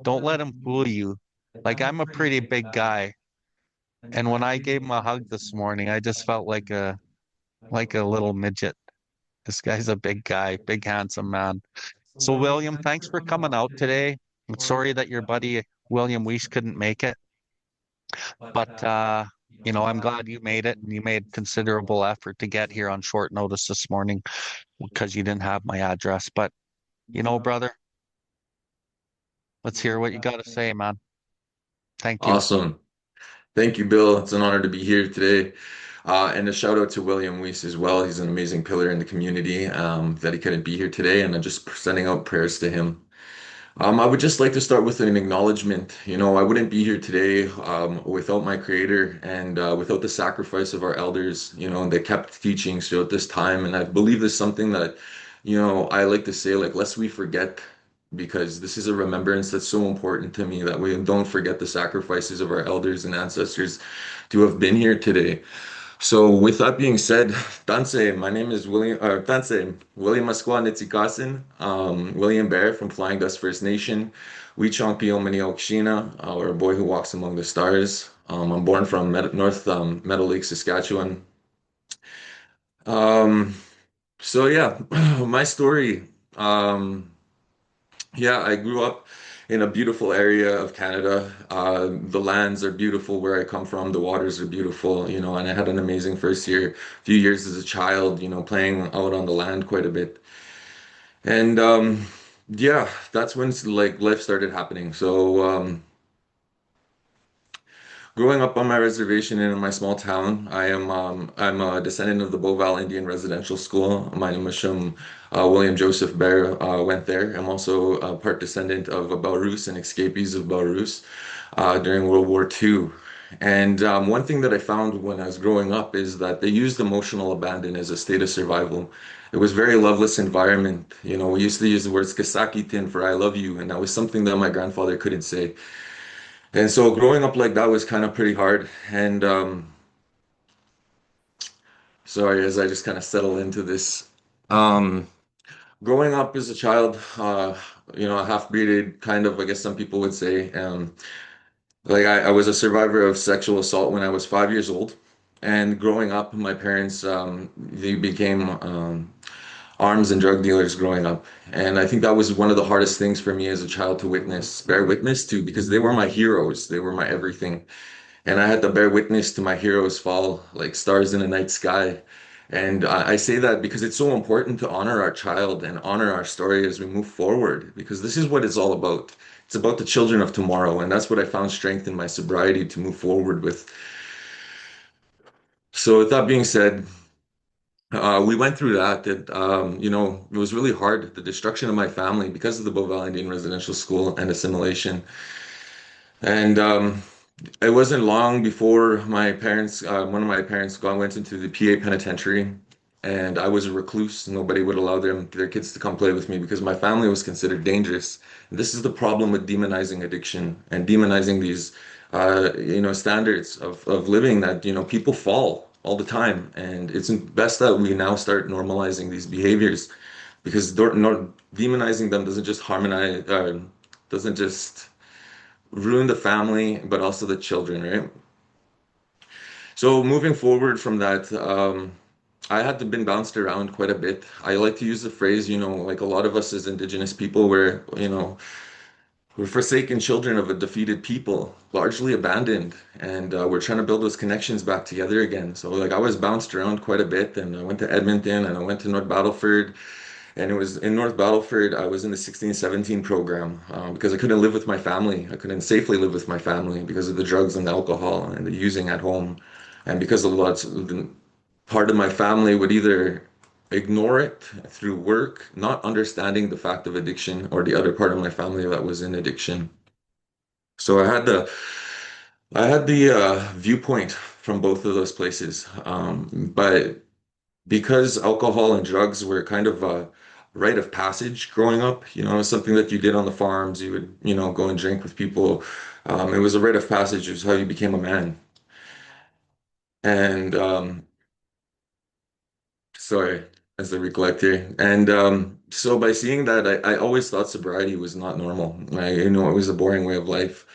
don't let him fool you. Like I'm a pretty big guy, and when I gave him a hug this morning, I just felt like a little midget. This guy's a big guy, big handsome man. So William, thanks for coming out today. I'm sorry that your buddy William Weiss couldn't make it, but I'm glad you made it and you made considerable effort to get here on short notice this morning because you didn't have my address. But brother, let's hear what you got to say, man. Thank you. Awesome. Thank you, Bill. It's an honor to be here today. And a shout out to William Weiss as well. He's an amazing pillar in the community that he couldn't be here today. And I'm just sending out prayers to him. I would just like to start with an acknowledgement. I wouldn't be here today without my creator and without the sacrifice of our elders, they kept teaching throughout this time. And I believe there's something that, I like to say, like, lest we forget, because this is a remembrance that's so important to me that we don't forget the sacrifices of our elders and ancestors to have been here today. So with that being said, Tanse, my name is William Masqua Nitsikasin, William Bear from Flying Dust First Nation, Wichongpio Maniokshina, or a boy who walks among the stars. I'm born from North Meadow Lake, Saskatchewan. Um, so yeah, my story. Yeah, I grew up in a beautiful area of Canada. The lands are beautiful where I come from. The waters are beautiful, and I had an amazing first few years as a child, playing out on the land quite a bit. And yeah, that's when like life started happening. So growing up on my reservation in my small town, I'm a descendant of the Beauval Indian Residential School. My name is William Joseph Bear went there. I'm also a part descendant of Belarus and escapees of Belarus during World War II. And one thing that I found when I was growing up is that they used emotional abandon as a state of survival. It was very loveless environment. We used to use the words "kasaki tin" for "I love you," and that was something that my grandfather couldn't say. And so growing up like that was kind of pretty hard. And sorry, as I just kind of settle into this. Um, Growing up as a child, a half-breeded kind of, I guess some people would say, like I was a survivor of sexual assault when I was 5 years old. And growing up, my parents, they became arms and drug dealers growing up. And I think that was one of the hardest things for me as a child to bear witness to, because they were my heroes. They were my everything. And I had to bear witness to my heroes fall like stars in the night sky. And I say that because it's so important to honor our child and honor our story as we move forward, because this is what it's all about. It's about the children of tomorrow. And that's what I found strength in my sobriety to move forward with. So, with that being said, we went through that. It was really hard. The destruction of my family because of the Beauval Indian Residential School and assimilation. And it wasn't long before one of my parents went into the PA penitentiary, and I was a recluse. Nobody would allow their kids to come play with me because my family was considered dangerous. And this is the problem with demonizing addiction and demonizing these, standards of living that, people fall all the time. And it's best that we now start normalizing these behaviors because demonizing them doesn't just ruin the family, but also the children, right? So moving forward from that, I had to been bounced around quite a bit. I like to use the phrase, like a lot of us as Indigenous people, we're forsaken children of a defeated people, largely abandoned, and we're trying to build those connections back together again. So like I was bounced around quite a bit, and I went to Edmonton, and I went to North Battleford, and it was in North Battleford, I was in the 1617 program because I couldn't live with my family. I couldn't safely live with my family because of the drugs and the alcohol and the using at home. And because part of my family would either ignore it through work, not understanding the fact of addiction, or the other part of my family that was in addiction. So I had the viewpoint from both of those places. But because alcohol and drugs were kind of a rite of passage growing up, something that you did on the farms, you would, go and drink with people. It was a rite of passage. It was how you became a man. And sorry, as I recollect here. And so by seeing that, I always thought sobriety was not normal. It was a boring way of life.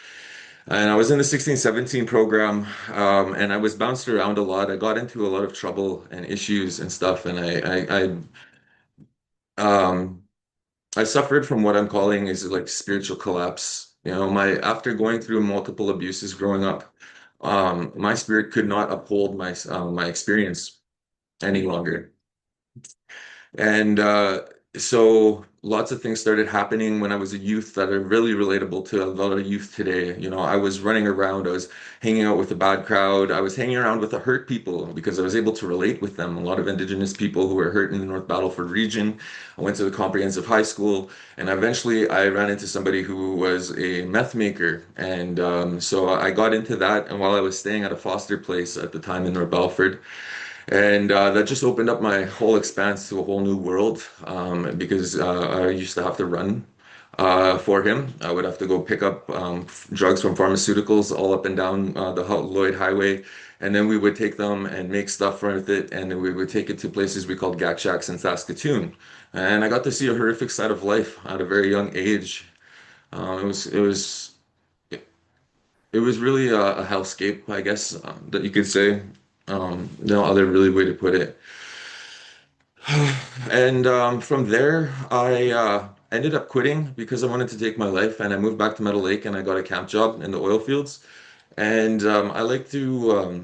And I was in the 1617 program, and I was bounced around a lot. I got into a lot of trouble and issues and stuff, and um, I suffered from what I'm calling is like spiritual collapse. My after going through multiple abuses growing up, my spirit could not uphold my experience any longer. And so lots of things started happening when I was a youth that are really relatable to a lot of youth today. I was running around, I was hanging out with a bad crowd, I was hanging around with the hurt people because I was able to relate with them. A lot of Indigenous people who were hurt in the North Battleford region. I went to the comprehensive high school, and eventually I ran into somebody who was a meth maker. And so I got into that. And while I was staying at a foster place at the time in North Battleford, and that just opened up my whole expanse to a whole new world because I used to have to run for him. I would have to go pick up drugs from pharmaceuticals all up and down the Lloyd Highway. And then we would take them and make stuff with it. And then we would take it to places we called Gak Shacks in Saskatoon. And I got to see a horrific side of life at a very young age. It was really a hellscape, I guess, that you could say. No other really way to put it. And from there, I ended up quitting because I wanted to take my life, and I moved back to Meadow Lake, and I got a camp job in the oil fields. And I like to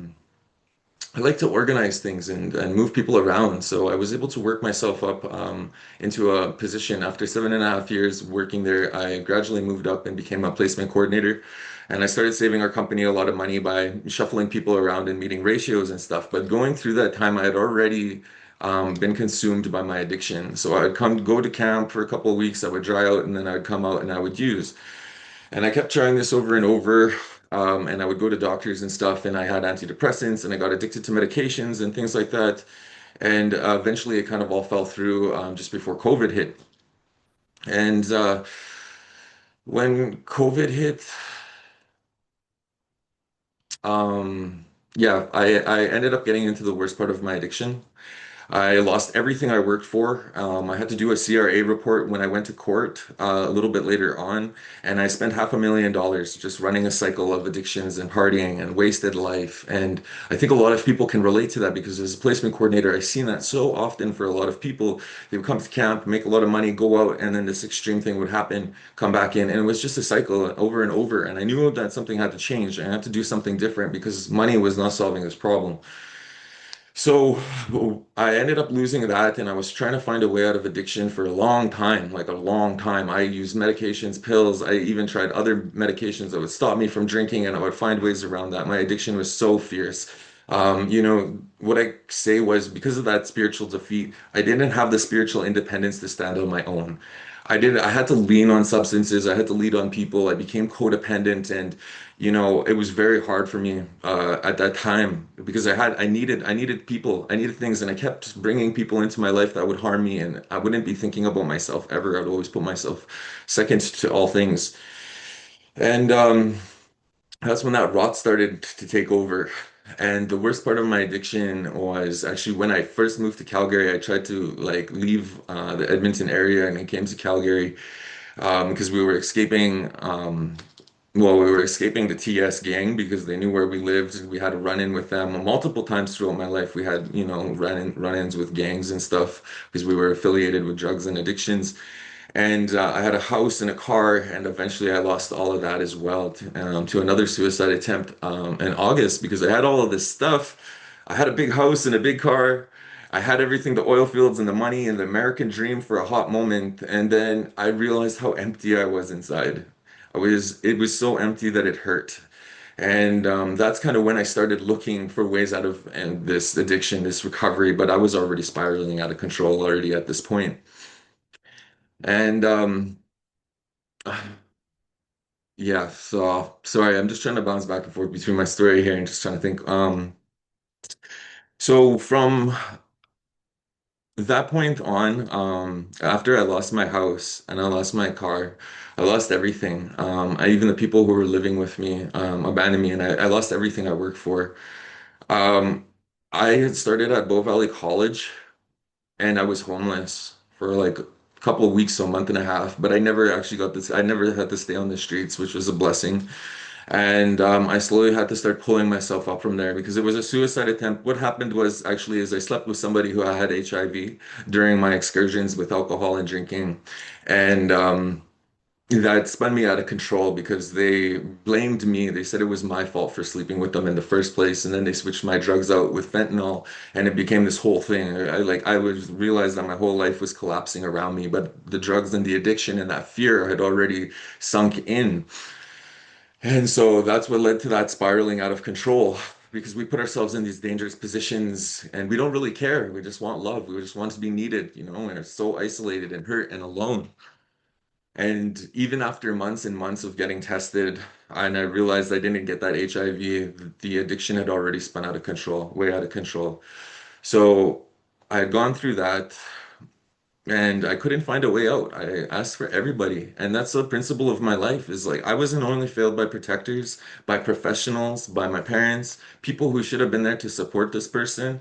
organize things and move people around. So I was able to work myself up into a position. After 7.5 years working there, I gradually moved up and became a placement coordinator. And I started saving our company a lot of money by shuffling people around and meeting ratios and stuff. But going through that time, I had already been consumed by my addiction. So I'd go to camp for a couple of weeks, I would dry out, and then I'd come out and I would use. And I kept trying this over and over. And I would go to doctors and stuff, and I had antidepressants, and I got addicted to medications and things like that. And eventually, it kind of all fell through just before COVID hit. And when COVID hit, yeah, I ended up getting into the worst part of my addiction. I lost everything I worked for. I had to do a CRA report when I went to court a little bit later on, and I spent $500,000 just running a cycle of addictions and partying and wasted life. And I think a lot of people can relate to that because as a placement coordinator, I've seen that so often for a lot of people. They would come to camp, make a lot of money, go out, and then this extreme thing would happen, come back in, and it was just a cycle over and over. And I knew that something had to change. I had to do something different because money was not solving this problem. So I ended up losing that, and I was trying to find a way out of addiction for a long time, like a long time. I used medications, pills. I even tried other medications that would stop me from drinking, and I would find ways around that. My addiction was so fierce. What I say was because of that spiritual defeat, I didn't have the spiritual independence to stand on my own. I had to lean on substances. I had to lean on people. I became codependent, and it was very hard for me at that time because I needed people, I needed things, and I kept bringing people into my life that would harm me, and I wouldn't be thinking about myself ever. I'd always put myself second to all things, and that's when that rot started to take over. And the worst part of my addiction was actually when I first moved to Calgary. I tried to like leave the Edmonton area, and I came to Calgary because we were escaping. Well, we were escaping the TS gang because they knew where we lived. We had a run-in with them multiple times throughout my life. We had, run-ins with gangs and stuff because we were affiliated with drugs and addictions. And I had a house and a car, and eventually I lost all of that as well to another suicide attempt in August because I had all of this stuff. I had a big house and a big car. I had everything, the oil fields and the money and the American dream for a hot moment. And then I realized how empty I was inside. It was so empty that it hurt. And that's kind of when I started looking for ways out of and this addiction, this recovery, but I was already spiraling out of control already at this point. And yeah, so sorry, I'm just trying to bounce back and forth between my story here and just trying to think. So from that point on, after I lost my house and I lost my car, I lost everything. Even the people who were living with me abandoned me, and I lost everything I worked for. Um, I had started at Bow Valley College, and I was homeless for like a couple of weeks, so a month and a half. But I never actually got this. I never had to stay on the streets, which was a blessing. And I slowly had to start pulling myself up from there because it was a suicide attempt. What happened was actually is I slept with somebody who had HIV during my excursions with alcohol and drinking, and that spun me out of control because they blamed me. They said it was my fault for sleeping with them in the first place, and then they switched my drugs out with fentanyl, and it became this whole thing. I was realized that my whole life was collapsing around me, but the drugs and the addiction and that fear had already sunk in. And so that's what led to that spiraling out of control because we put ourselves in these dangerous positions and we don't really care. We just want love. We just want to be needed, you know, and are so isolated and hurt and alone. And even after months and months of getting tested, and I realized I didn't get that HIV, the addiction had already spun out of control, way out of control. So I had gone through that and I couldn't find a way out. I asked for everybody, and that's the principle of my life is like I wasn't only failed by protectors, by professionals, by my parents, people who should have been there to support this person.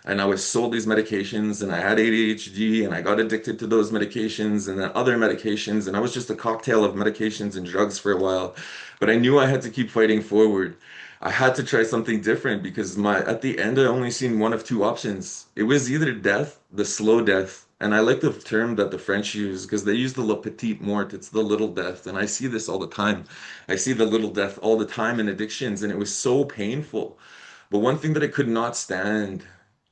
And I was sold these medications, and I had ADHD, and I got addicted to those medications, and then other medications, and I was just a cocktail of medications and drugs for a while. But I knew I had to keep fighting forward. I had to try something different because my at the end I only seen one of two options. It was either death, the slow death, and I like the term that the French use because they use the le petit mort, it's the little death, and I see this all the time. I see the little death all the time in addictions, and it was so painful. But one thing that I could not stand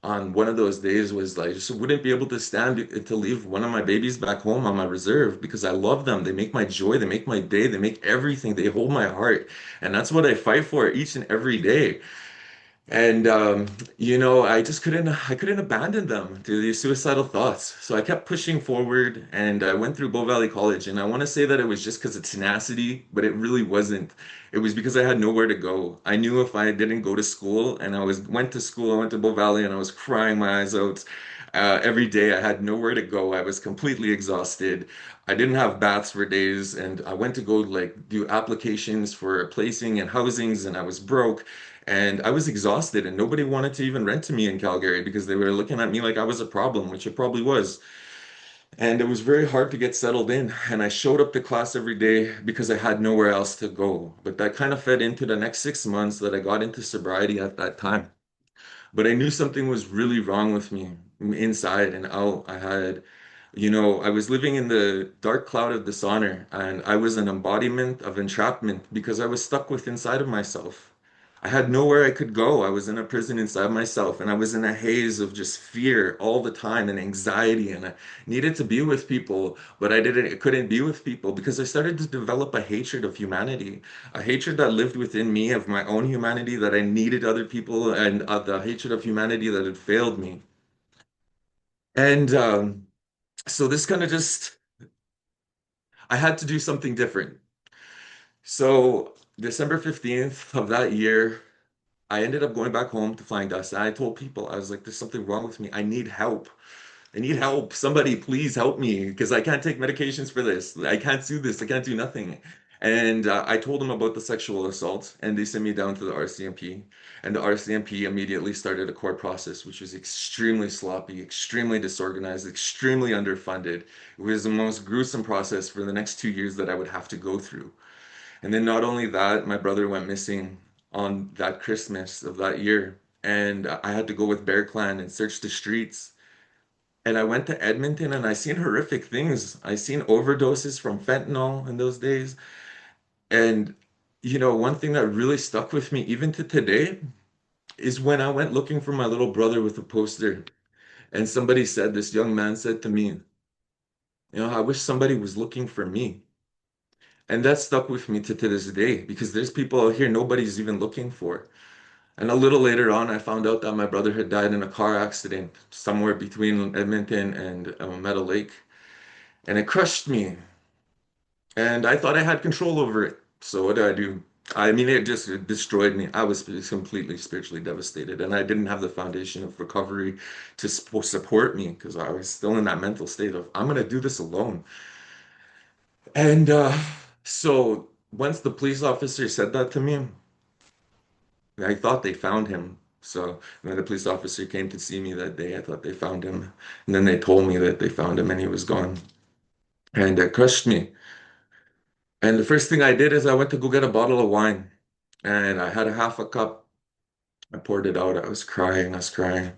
on one of those days was like, I just wouldn't be able to stand to leave one of my babies back home on my reserve because I love them. They make my joy, they make my day, they make everything, they hold my heart. And that's what I fight for each and every day. And you know, I couldn't abandon them to these suicidal thoughts. So I kept pushing forward and I went through Bow Valley College. And I want to say that it was just because of tenacity, but it really wasn't. It was because I had nowhere to go. I knew if I didn't go to school and went to school, I went to Bow Valley and I was crying my eyes out. Every day I had nowhere to go. I was completely exhausted. I didn't have baths for days, and I went to go like do applications for placing and housings, and I was broke. And I was exhausted, and nobody wanted to even rent to me in Calgary because they were looking at me like I was a problem, which it probably was. And it was very hard to get settled in. And I showed up to class every day because I had nowhere else to go. But that kind of fed into the next 6 months that I got into sobriety at that time. But I knew something was really wrong with me inside and out. I was living in the dark cloud of dishonor, and I was an embodiment of entrapment because I was stuck with inside of myself. I had nowhere I could go. I was in a prison inside myself, and I was in a haze of just fear all the time and anxiety, and I needed to be with people, but I couldn't be with people because I started to develop a hatred of humanity, a hatred that lived within me of my own humanity that I needed other people, and the hatred of humanity that had failed me. And so this kind of just I had to do something different. So December 15th of that year, I ended up going back home to Flying Dust. And I told people, I was like, there's something wrong with me. I need help. I need help. Somebody please help me because I can't take medications for this. I can't do this. I can't do nothing. And I told them about the sexual assault, and they sent me down to the RCMP. And the RCMP immediately started a court process, which was extremely sloppy, extremely disorganized, extremely underfunded. It was the most gruesome process for the next 2 years that I would have to go through. And then not only that, my brother went missing on that Christmas of that year. And I had to go with Bear Clan and search the streets. And I went to Edmonton and I seen horrific things. I seen overdoses from fentanyl in those days. And one thing that really stuck with me even to today is when I went looking for my little brother with a poster. And this young man said to me, I wish somebody was looking for me. And that stuck with me to this day because there's people out here nobody's even looking for. And a little later on, I found out that my brother had died in a car accident somewhere between Edmonton and Meadow Lake. And it crushed me. And I thought I had control over it. So what did I do? I mean, it destroyed me. I was completely spiritually devastated. And I didn't have the foundation of recovery to support me because I was still in that mental state of, I'm going to do this alone. And so once the police officer said that to me, I thought they found him. So when the police officer came to see me that day, I thought they found him. And then they told me that they found him and he was gone. And it crushed me. And the first thing I did is I went to go get a bottle of wine. And I had a half a cup. I poured it out. I was crying. I was crying.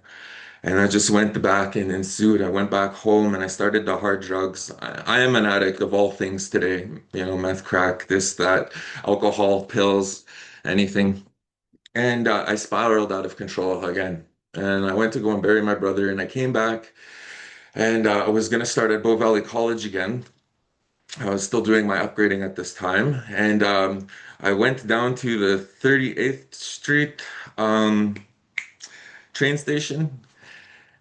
And I just went back and ensued. I went back home and I started the hard drugs. I am an addict of all things today, meth, crack, this, that, alcohol, pills, anything. And I spiraled out of control again. And I went to go and bury my brother, and I came back and I was going to start at Bow Valley College again. I was still doing my upgrading at this time. And I went down to the 38th Street um, train station.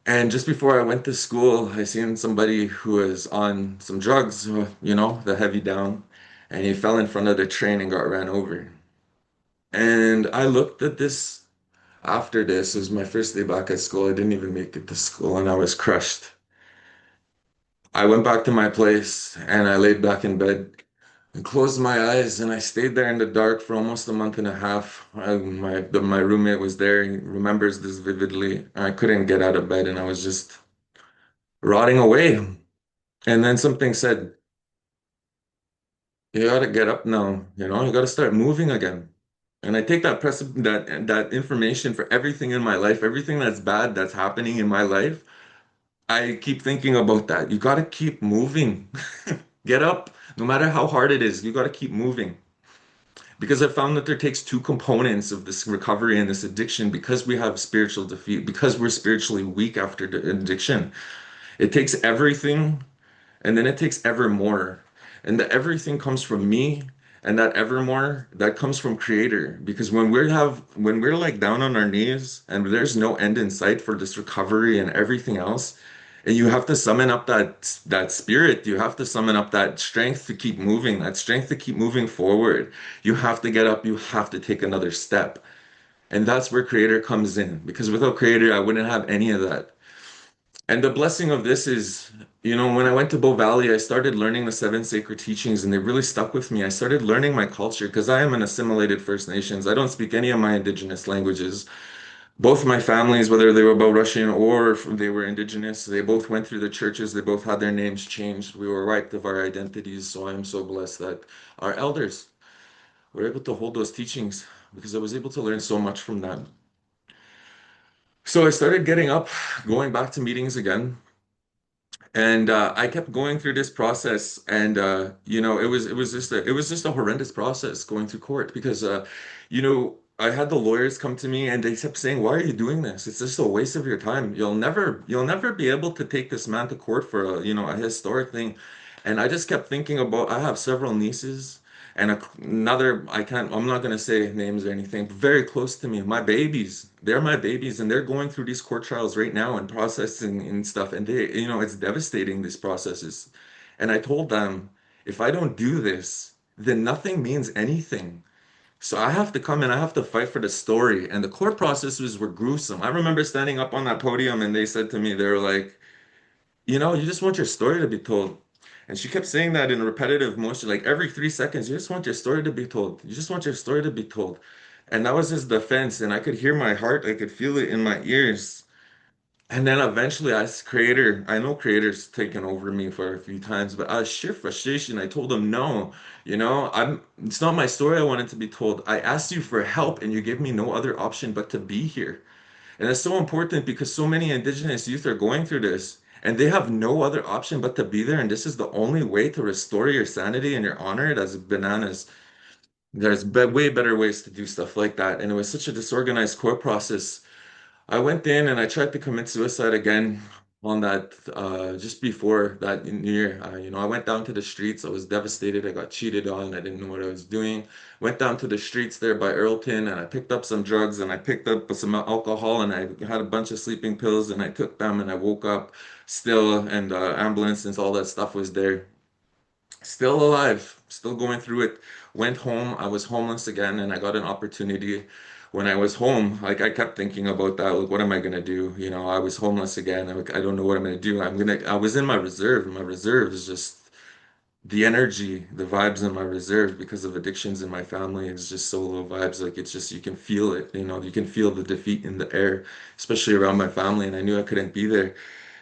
And just before I went to school, I seen somebody who was on some drugs, the heavy down, and he fell in front of the train and got ran over. And I looked at this after this. It was my first day back at school. I didn't even make it to school and I was crushed. I went back to my place and I laid back in bed and closed my eyes and I stayed there in the dark for almost a month and a half. My roommate was there. He remembers this vividly. I couldn't get out of bed and I was just rotting away. And then something said, you gotta get up now, you gotta start moving again. And I take that information for everything in my life, everything that's bad that's happening in my life. I keep thinking about that. You gotta keep moving. Get up, no matter how hard it is, you gotta keep moving. Because I found that there takes two components of this recovery and this addiction because we have spiritual defeat, because we're spiritually weak after the addiction. It takes everything and then it takes evermore. And the everything comes from me, and that evermore that comes from Creator. Because when we're like down on our knees and there's no end in sight for this recovery and everything else, and you have to summon up that spirit, you have to summon up that strength to keep moving, that strength to keep moving forward. You have to get up, you have to take another step. And that's where Creator comes in. Because without Creator, I wouldn't have any of that. And the blessing of this is, when I went to Bow Valley, I started learning the seven sacred teachings and they really stuck with me. I started learning my culture because I am an assimilated First Nations. I don't speak any of my Indigenous languages. Both my families, whether they were Belarusian or if they were Indigenous, they both went through the churches. They both had their names changed. We were wiped of our identities. So I am so blessed that our elders were able to hold those teachings because I was able to learn so much from them. So I started getting up, going back to meetings again. And I kept going through this process, and it was just a horrendous process going through court because I had the lawyers come to me and they kept saying, "Why are you doing this? It's just a waste of your time. You'll never be able to take this man to court for a historic thing." And I just kept thinking about I have several nieces and another I'm not gonna say names or anything, but very close to me, my babies. They're my babies, and they're going through these court trials right now and processing and stuff. And it's devastating, these processes. And I told them, if I don't do this, then nothing means anything. So I have to come and I have to fight for the story. And the court processes were gruesome. I remember standing up on that podium and they said to me, they were like, you just want your story to be told. And she kept saying that in repetitive motion, like every 3 seconds, you just want your story to be told. You just want your story to be told. And that was his defense. And I could hear my heart, I could feel it in my ears. And then eventually I asked Creator, I know Creator's taken over me for a few times, but out of sheer frustration, I told him, no, it's not my story I wanted to be told. I asked you for help and you gave me no other option but to be here. And it's so important because so many Indigenous youth are going through this and they have no other option but to be there. And this is the only way to restore your sanity and your honor as bananas. There's way better ways to do stuff like that. And it was such a disorganized court process. I went in and I tried to commit suicide again on that just before that year. I went down to the streets. I was devastated. I got cheated on. I didn't know what I was doing. Went down to the streets there by Earlton and I picked up some drugs and I picked up some alcohol and I had a bunch of sleeping pills and I took them and I woke up still and ambulance and all that stuff was there. Still alive, still going through it. Went home. I was homeless again, and I got an opportunity. When I was home, like I kept thinking about that. Like, what am I gonna do? I was homeless again. I don't know what I'm gonna do. I was in my reserve. My reserve is just the energy, the vibes in my reserve because of addictions in my family is just so low vibes. Like it's just you can feel it, you can feel the defeat in the air, especially around my family. And I knew I couldn't be there.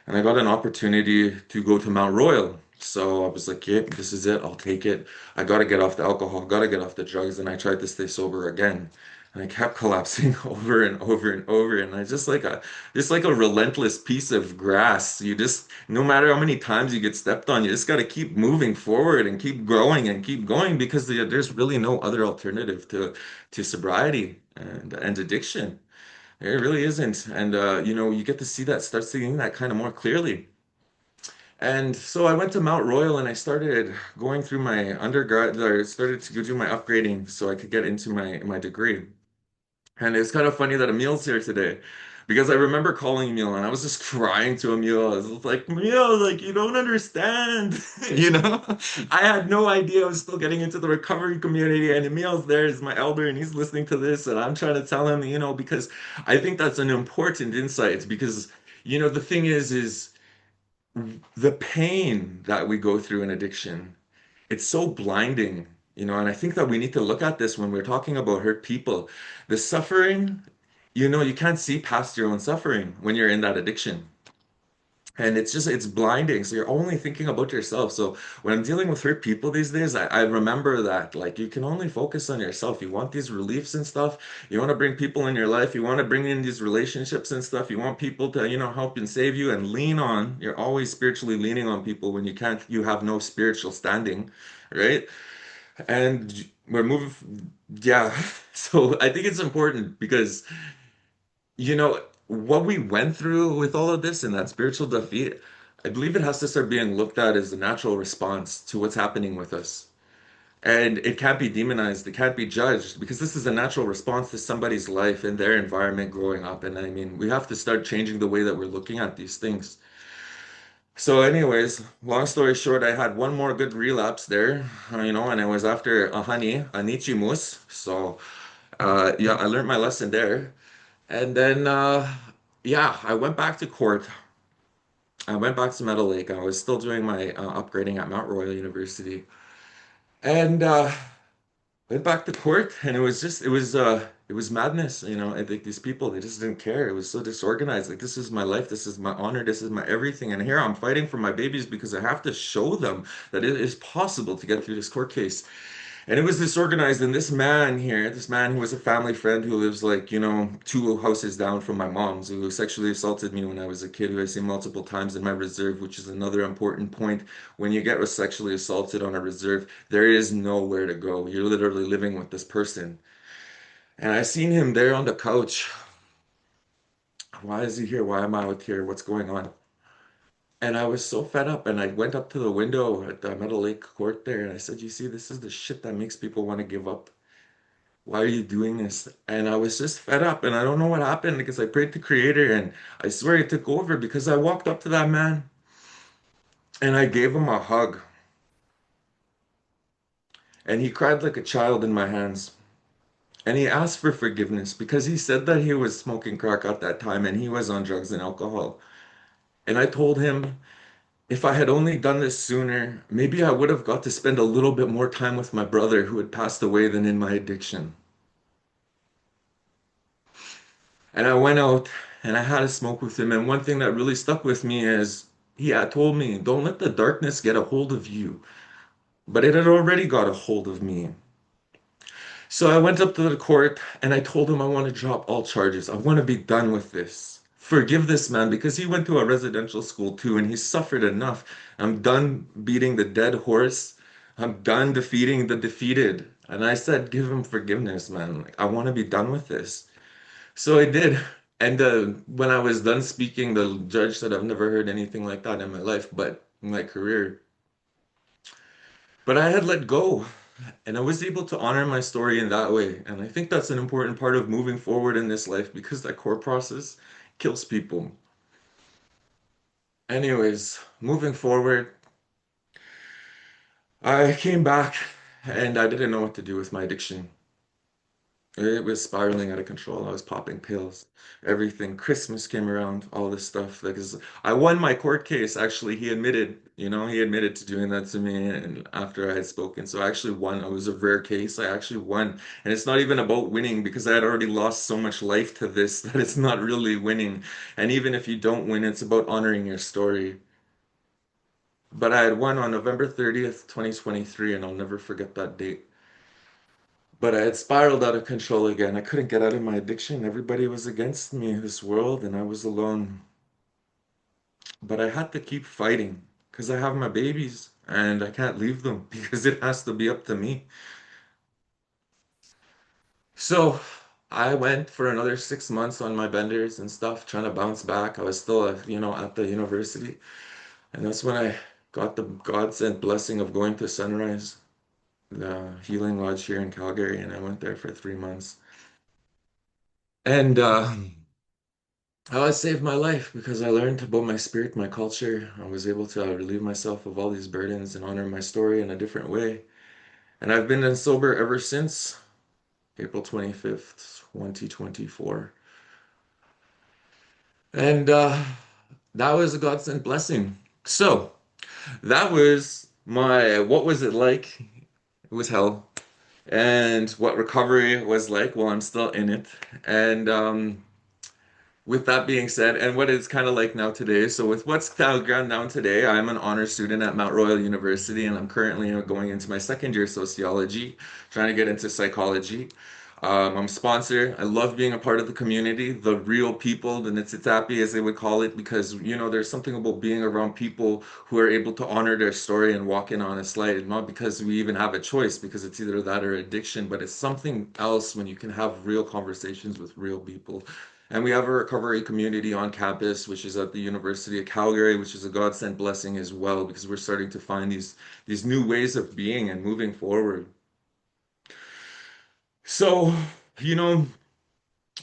And I got an opportunity to go to Mount Royal. So I was like, yep, this is it. I'll take it. I got to get off the alcohol, got to get off the drugs. And I tried to stay sober again. And I kept collapsing over and over and over. And I just like a relentless piece of grass. You just, no matter how many times you get stepped on, you just got to keep moving forward and keep growing and keep going because there's really no other alternative to sobriety and addiction. It really isn't. And you get to start seeing that kind of more clearly. And so I went to Mount Royal and I started going through my undergrad, or started to go do my upgrading so I could get into my degree. And it's kind of funny that Emile's here today because I remember calling Emile and I was just crying to Emile. I was like, Emile, like, you don't understand. You know, I had no idea I was still getting into the recovery community. And Emile's there as my elder and he's listening to this. And I'm trying to tell him, because I think that's an important insight because, the thing is the pain that we go through in addiction, it's so blinding, and I think that we need to look at this when we're talking about hurt people. The suffering, you can't see past your own suffering when you're in that addiction. And it's blinding. So you're only thinking about yourself. So when I'm dealing with hurt people these days, I remember that like you can only focus on yourself. You want these reliefs and stuff. You want to bring people in your life. You want to bring in these relationships and stuff. You want people to, help and save you and lean on. You're always spiritually leaning on people when you have no spiritual standing, right? And we're moving, yeah. So I think it's important because what we went through with all of this and that spiritual defeat, I believe it has to start being looked at as a natural response to what's happening with us. And it can't be demonized, it can't be judged because this is a natural response to somebody's life and their environment growing up. And I mean, we have to start changing the way that we're looking at these things. So, anyways, long story short, I had one more good relapse there, and it was after a honey, a Nichimus. So, yeah, I learned my lesson there. And then, yeah, I went back to court. I went back to Meadow Lake. I was still doing my upgrading at Mount Royal University. And went back to court, and it was madness. I think these people, they just didn't care. It was so disorganized. Like, this is my life, this is my honor, this is my everything. And here I'm fighting for my babies because I have to show them that it is possible to get through this court case. And it was disorganized. And this man here, this man who was a family friend who lives like, two houses down from my mom's, who sexually assaulted me when I was a kid, who I seen multiple times in my reserve, which is another important point. When you get sexually assaulted on a reserve, there is nowhere to go. You're literally living with this person. And I seen him there on the couch. Why is he here? Why am I out here? What's going on? And I was so fed up, and I went up to the window at the Meadow Lake Court there, and I said, "You see, this is the shit that makes people want to give up. Why are you doing this?" And I was just fed up, and I don't know what happened because I prayed to Creator, and I swear it took over because I walked up to that man and I gave him a hug, and he cried like a child in my hands. And he asked for forgiveness because he said that he was smoking crack at that time and he was on drugs and alcohol. And I told him if I had only done this sooner, maybe I would have got to spend a little bit more time with my brother who had passed away than in my addiction. And I went out and I had a smoke with him. And one thing that really stuck with me is he had told me, don't let the darkness get a hold of you. But it had already got a hold of me. So I went up to the court and I told him I want to drop all charges. I want to be done with this. Forgive this man because he went to a residential school too and he suffered enough. I'm done beating the dead horse. I'm done defeating the defeated. And I said, give him forgiveness, man. Like, I want to be done with this. So I did. And when I was done speaking, the judge said, I've never heard anything like that in my life, but in my career. But I had let go. And I was able to honor my story in that way. And I think that's an important part of moving forward in this life because that core process kills people. Anyways, moving forward, I came back and I didn't know what to do with my addiction. It was spiraling out of control. I was popping pills, everything. Christmas came around, all this stuff. I won my court case. Actually, he admitted to doing that to me, and after I had spoken, so I actually won. It was a rare case. I actually won, and it's not even about winning because I had already lost so much life to this that it's not really winning. And even if you don't win, it's about honoring your story. But I had won on November 30th, 2023, and I'll never forget that date. But I had spiraled out of control again. I couldn't get out of my addiction. Everybody was against me in this world, and I was alone. But I had to keep fighting because I have my babies and I can't leave them because it has to be up to me. So I went for another 6 months on my benders and stuff, trying to bounce back. I was still, at the university. And that's when I got the God-sent blessing of going to Sunrise, the healing lodge here in Calgary. And I went there for 3 months. And it saved my life because I learned about my spirit, my culture. I was able to relieve myself of all these burdens and honor my story in a different way. And I've been sober ever since April 25th, 2024. And that was a godsend blessing. So that was what was it like? It was hell. And what recovery was like, well, I'm still in it. And with that being said, and what it's kind of like now today, so with what's kind of gone down today, I'm an honor student at Mount Royal University, and I'm currently going into my second year sociology, trying to get into psychology. I'm a sponsor. I love being a part of the community, the real people, the Nitsitapi, as they would call it, because there's something about being around people who are able to honor their story and walk in on a light, not because we even have a choice, because it's either that or addiction, but it's something else when you can have real conversations with real people. And we have a recovery community on campus, which is at the University of Calgary, which is a godsend blessing as well, because we're starting to find these new ways of being and moving forward. So, you know,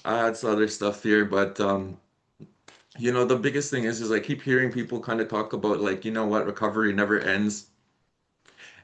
I had some other stuff here, but the biggest thing is I keep hearing people kind of talk about like, what, recovery never ends.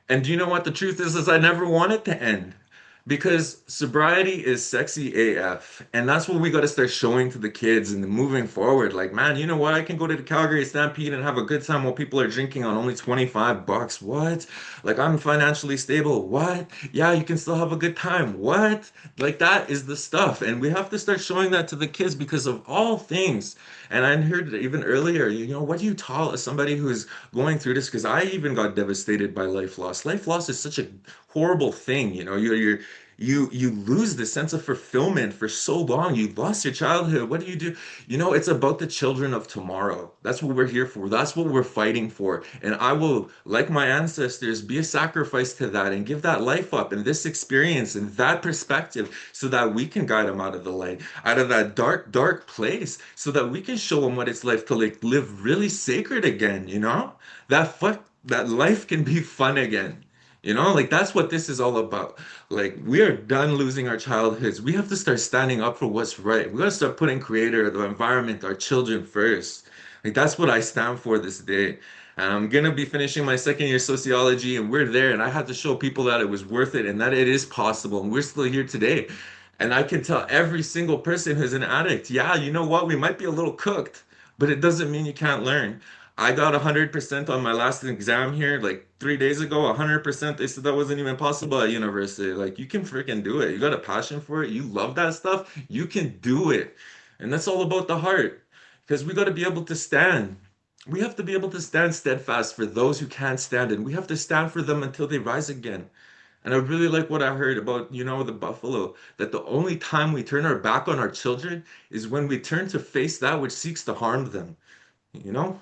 And do you know what the truth is I never want it to end because sobriety is sexy AF. And that's what we got to start showing to the kids and moving forward. Like, man, you know what? I can go to the Calgary Stampede and have a good time while people are drinking on only $25. What? Like, I'm financially stable. What? Yeah, you can still have a good time. What? Like, that is the stuff. And we have to start showing that to the kids because of all things. And I heard even earlier, what do you tell somebody who's going through this? Because I even got devastated by life loss. Life loss is such a horrible thing. You lose the sense of fulfillment for so long. You lost your childhood. What do you do? It's about the children of tomorrow. That's what we're here for. That's what we're fighting for. And I will, like my ancestors, be a sacrifice to that and give that life up and this experience and that perspective so that we can guide them out of the light, out of that dark, dark place, so that we can show them what it's like to like live really sacred again, that life can be fun again. Like that's what this is all about. Like we are done losing our childhoods. We have to start standing up for what's right. We gotta start putting creator, the environment, our children first. Like that's what I stand for this day. And I'm gonna be finishing my second year sociology, and we're there. And I had to show people that it was worth it and that it is possible. And we're still here today. And I can tell every single person who's an addict, yeah, you know what? We might be a little cooked, but it doesn't mean you can't learn. I got 100% on my last exam here like 3 days ago. 100%. They said that wasn't even possible at university. Like, you can freaking do it. You got a passion for it. You love that stuff. You can do it. And that's all about the heart because we got to be able to stand. We have to be able to stand steadfast for those who can't stand, and we have to stand for them until they rise again. And I really like what I heard about, the buffalo, that the only time we turn our back on our children is when we turn to face that which seeks to harm them, you know?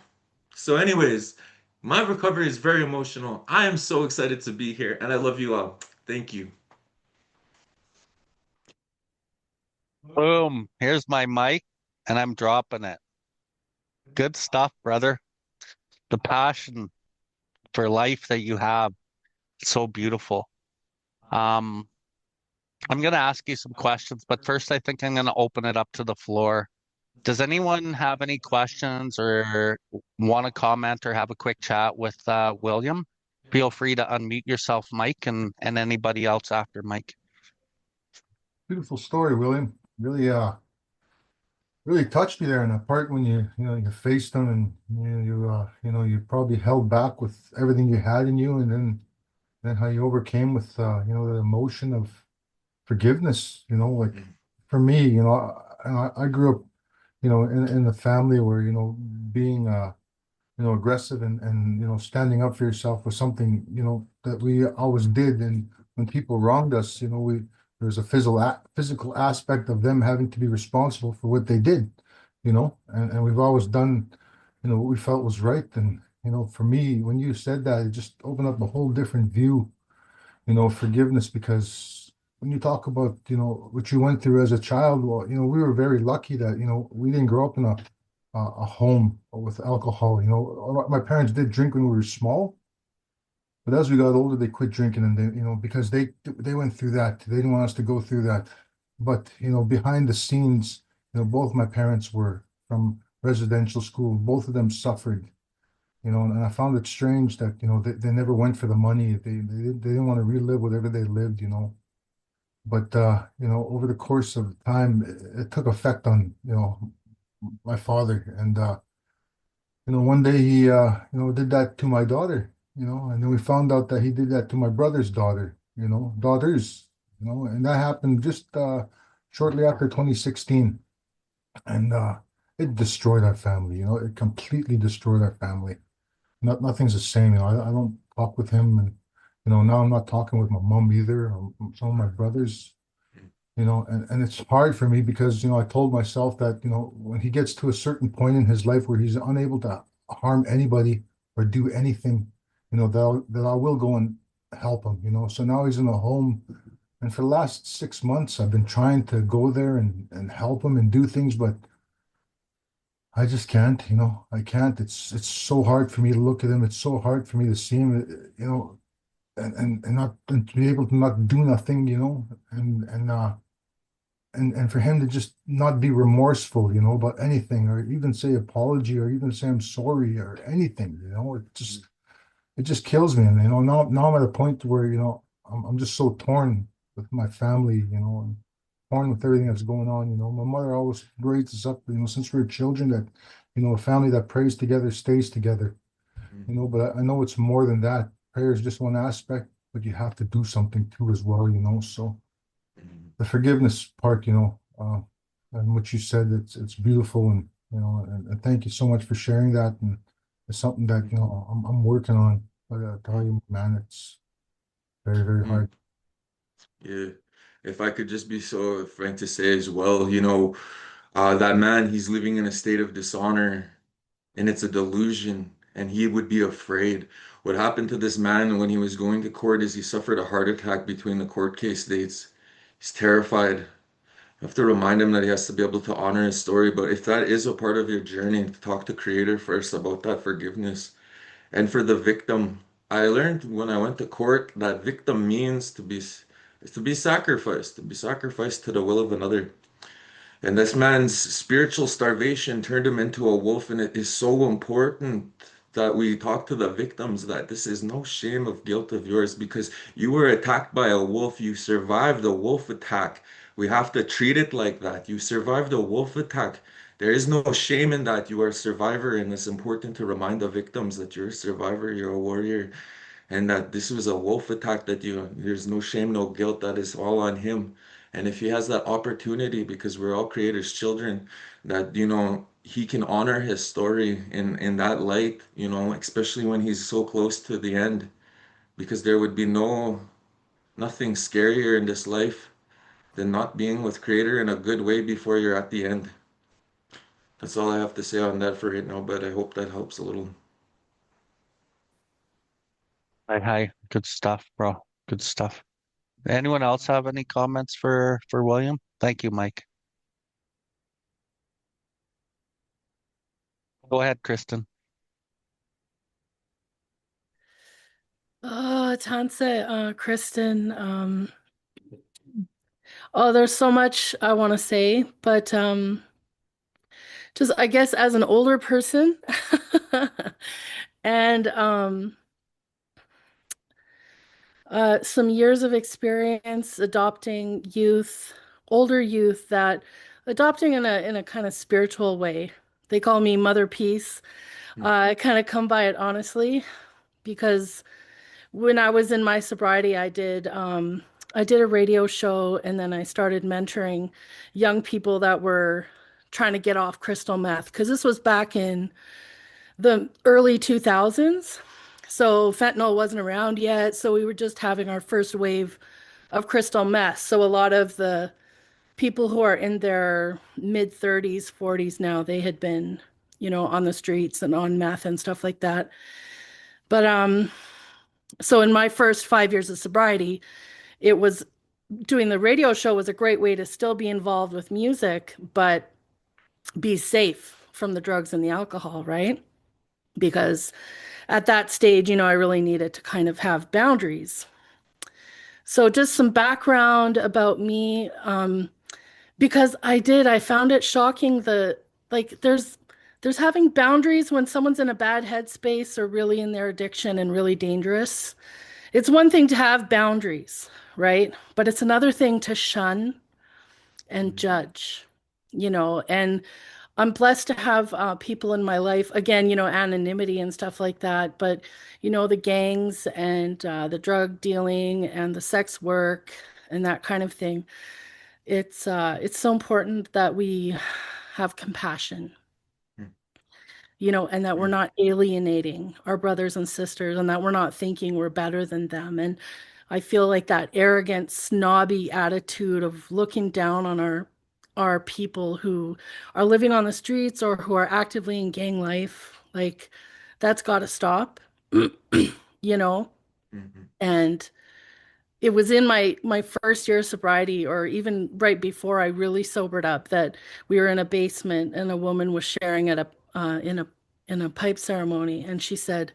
So, anyways, my recovery is very emotional. I am so excited to be here, and I love you all. Thank you. Boom. Here's my mic, and I'm dropping it. Good stuff, brother. The passion for life that you have, so beautiful. Um, I'm going to ask you some questions, but first I think I'm going to open it up to the floor. Does anyone have any questions or want to comment or have a quick chat with William? Feel free to unmute yourself, Mike, and anybody else after Mike. beautiful story, William. Really touched me there in that part when you faced them and you probably held back with everything you had in you, and then how you overcame with the emotion of forgiveness. Like for me, I grew up, in the family where being aggressive and standing up for yourself was something that we always did. And when people wronged us, we there's a physical aspect of them having to be responsible for what they did, and we've always done what we felt was right. And for me, when you said that, it just opened up a whole different view, forgiveness. Because when you talk about what you went through as a child, well, we were very lucky that we didn't grow up in a home with alcohol. My parents did drink when we were small, but as we got older, they quit drinking, and because they went through that. They didn't want us to go through that. But behind the scenes, both my parents were from residential school. Both of them suffered. And I found it strange that they never went for the money. They didn't want to relive whatever they lived. But over the course of time, it took effect on my father. And one day he did that to my daughter. And then we found out that he did that to my brother's daughter. Daughters. And that happened just shortly after 2016. And it destroyed our family. It completely destroyed our family. Nothing's the same. I don't talk with him, and now I'm not talking with my mom either, or some of my brothers. And it's hard for me because I told myself that when he gets to a certain point in his life where he's unable to harm anybody or do anything, that I will go and help him. So now he's in a home, and for the last 6 months I've been trying to go there and help him and do things, but I just can't. I can't. It's so hard for me to look at him. It's so hard for me to see him, and not and to be able to not do nothing, and for him to just not be remorseful, about anything, or even say apology, or even say I'm sorry, or anything. It just kills me. And now I'm at a point where I'm just so torn with my family, and torn with everything that's going on. My mother always raised us up, since we were children, that a family that prays together stays together. But I know it's more than that. Prayer is just one aspect, but you have to do something too as well. So the forgiveness part, and what you said, it's beautiful. And and thank you so much for sharing that. And it's something that I'm working on. But I tell you, man, it's very, very Mm. hard. Yeah. If I could just be so frank to say as well, that man, he's living in a state of dishonor, and it's a delusion, and he would be afraid. What happened to this man when he was going to court is he suffered a heart attack between the court case dates. He's terrified. You have to remind him that he has to be able to honor his story. But if that is a part of your journey, talk to Creator first about that forgiveness. And for the victim, I learned when I went to court that victim means is to be sacrificed to the will of another. And this man's spiritual starvation turned him into a wolf, and it is so important that we talk to the victims that this is no shame of guilt of yours because you were attacked by a wolf. You survived a wolf attack. We have to treat it like that. You survived a wolf attack. There is no shame in that. You are a survivor, and it's important to remind the victims that you're a survivor, you're a warrior, and that this was a wolf attack that there's no shame, no guilt, that is all on him. And if he has that opportunity, because we're all creators children, that he can honor his story in that light, especially when he's so close to the end, because there would be nothing scarier in this life than not being with creator in a good way before you're at the end. That's all I have to say on that for right now, but I hope that helps a little. Hi. Good stuff, bro. Good stuff. Anyone else have any comments for William? Thank you, Mike. Go ahead, Kristen. Tanse, Kristen, there's so much I want to say, but just I guess as an older person and some years of experience adopting youth older youth that adopting in a kind of spiritual way. They call me Mother Peace. I kind of come by it honestly because when I was in my sobriety, I did a radio show and then I started mentoring young people that were trying to get off crystal meth because this was back in the early 2000s. So fentanyl wasn't around yet. So we were just having our first wave of crystal meth. So a lot of the people who are in their mid 30s, 40s now, they had been, on the streets and on meth and stuff like that. But so in my first 5 years of sobriety, it was doing the radio show was a great way to still be involved with music, but be safe from the drugs and the alcohol, right? Because at that stage, I really needed to kind of have boundaries. So just some background about me, because I found it shocking like there's having boundaries when someone's in a bad headspace or really in their addiction and really dangerous. It's one thing to have boundaries, right? But it's another thing to shun and judge, and I'm blessed to have people in my life, again, anonymity and stuff like that. But, the gangs and the drug dealing and the sex work and that kind of thing. It's so important that we have compassion, and that we're not alienating our brothers and sisters and that we're not thinking we're better than them. And I feel like that arrogant, snobby attitude of looking down on our people who are living on the streets or who are actively in gang life, like that's got to stop, you know? And it was in my first year of sobriety, or even right before I really sobered up, that we were in a basement and a woman was sharing at in a pipe ceremony, and she said,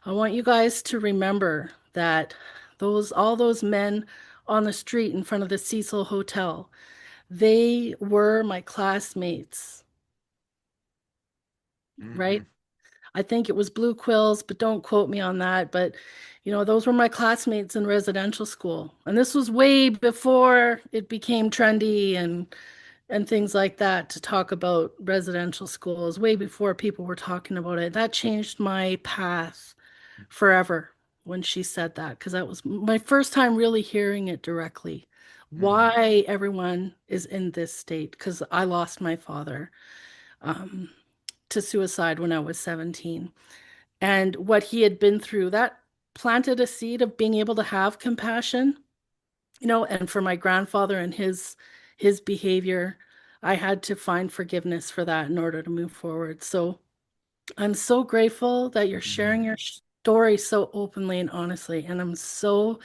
"I want you guys to remember that all those men on the street in front of the Cecil Hotel, they were my classmates, right? I think it was Blue Quills, but don't quote me on that. But, those were my classmates in residential school. And this was way before it became trendy and things like that to talk about residential schools, way before people were talking about it. That changed my path forever when she said that, because that was my first time really hearing it directly. Why everyone is in this state, because I lost my father to suicide when I was 17. And what he had been through, that planted a seed of being able to have compassion, and for my grandfather and his behavior, I had to find forgiveness for that in order to move forward. So I'm so grateful that you're sharing your story so openly and honestly, and I'm so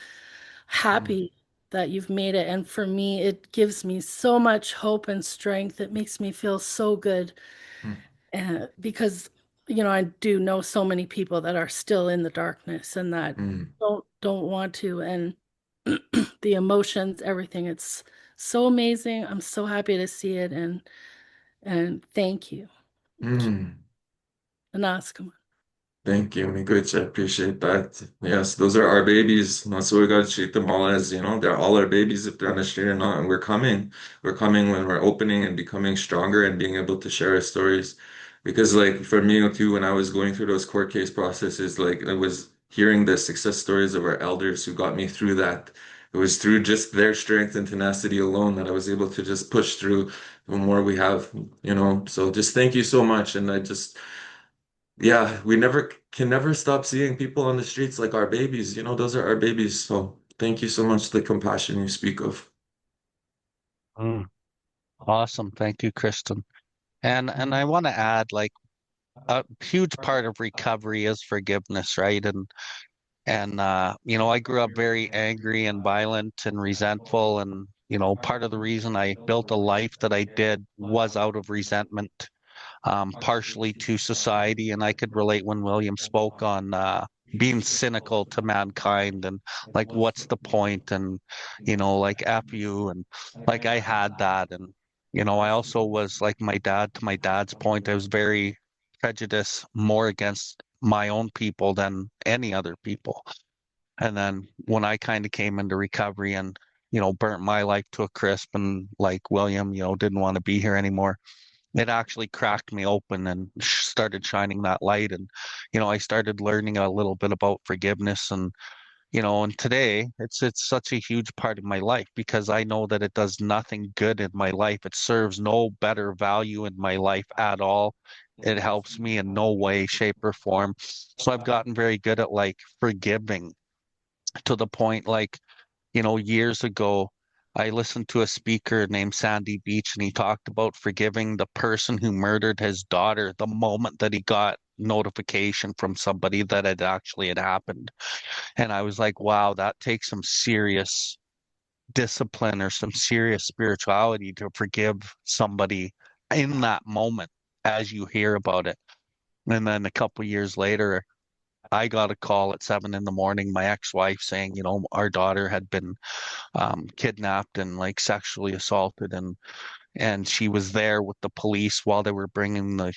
happy that you've made it. And for me, it gives me so much hope and strength. It makes me feel so good. And because I do know so many people that are still in the darkness and that don't want to, and the emotions, everything. It's so amazing. I'm so happy to see it, and thank you. And ask him. Thank you, Miguel. I appreciate that. Yes, those are our babies. That's what we got to treat them all as, they're all our babies if they're on the street or not. And we're coming. We're coming when we're opening and becoming stronger and being able to share our stories. Because like for me too, when I was going through those court case processes, like it was hearing the success stories of our elders who got me through that. It was through just their strength and tenacity alone that I was able to just push through the more we have. So just thank you so much. And yeah, we can never stop seeing people on the streets like our babies. Those are our babies. So thank you so much for the compassion you speak of. Awesome. Thank you, Kristen. And I want to add, like, a huge part of recovery is forgiveness, right? And I grew up very angry and violent and resentful, and part of the reason I built a life that I did was out of resentment, partially to society. And I could relate when William spoke on being cynical to mankind and like, what's the point? And, like, F you. And like, I had that. And, I also was like my dad, to my dad's point, I was very prejudiced more against my own people than any other people. And then when I kind of came into recovery and, burnt my life to a crisp and like William, didn't want to be here anymore. It actually cracked me open and started shining that light. And, I started learning a little bit about forgiveness and today it's such a huge part of my life because I know that it does nothing good in my life. It serves no better value in my life at all. It helps me in no way, shape, or form. So I've gotten very good at like forgiving to the point like, years ago, I listened to a speaker named Sandy Beach and he talked about forgiving the person who murdered his daughter the moment that he got notification from somebody that it actually had happened. And I was like, wow, that takes some serious discipline or some serious spirituality to forgive somebody in that moment as you hear about it. And then a couple years later, I got a call at 7 in the morning, my ex-wife saying, our daughter had been kidnapped and like sexually assaulted, and she was there with the police while they were bringing the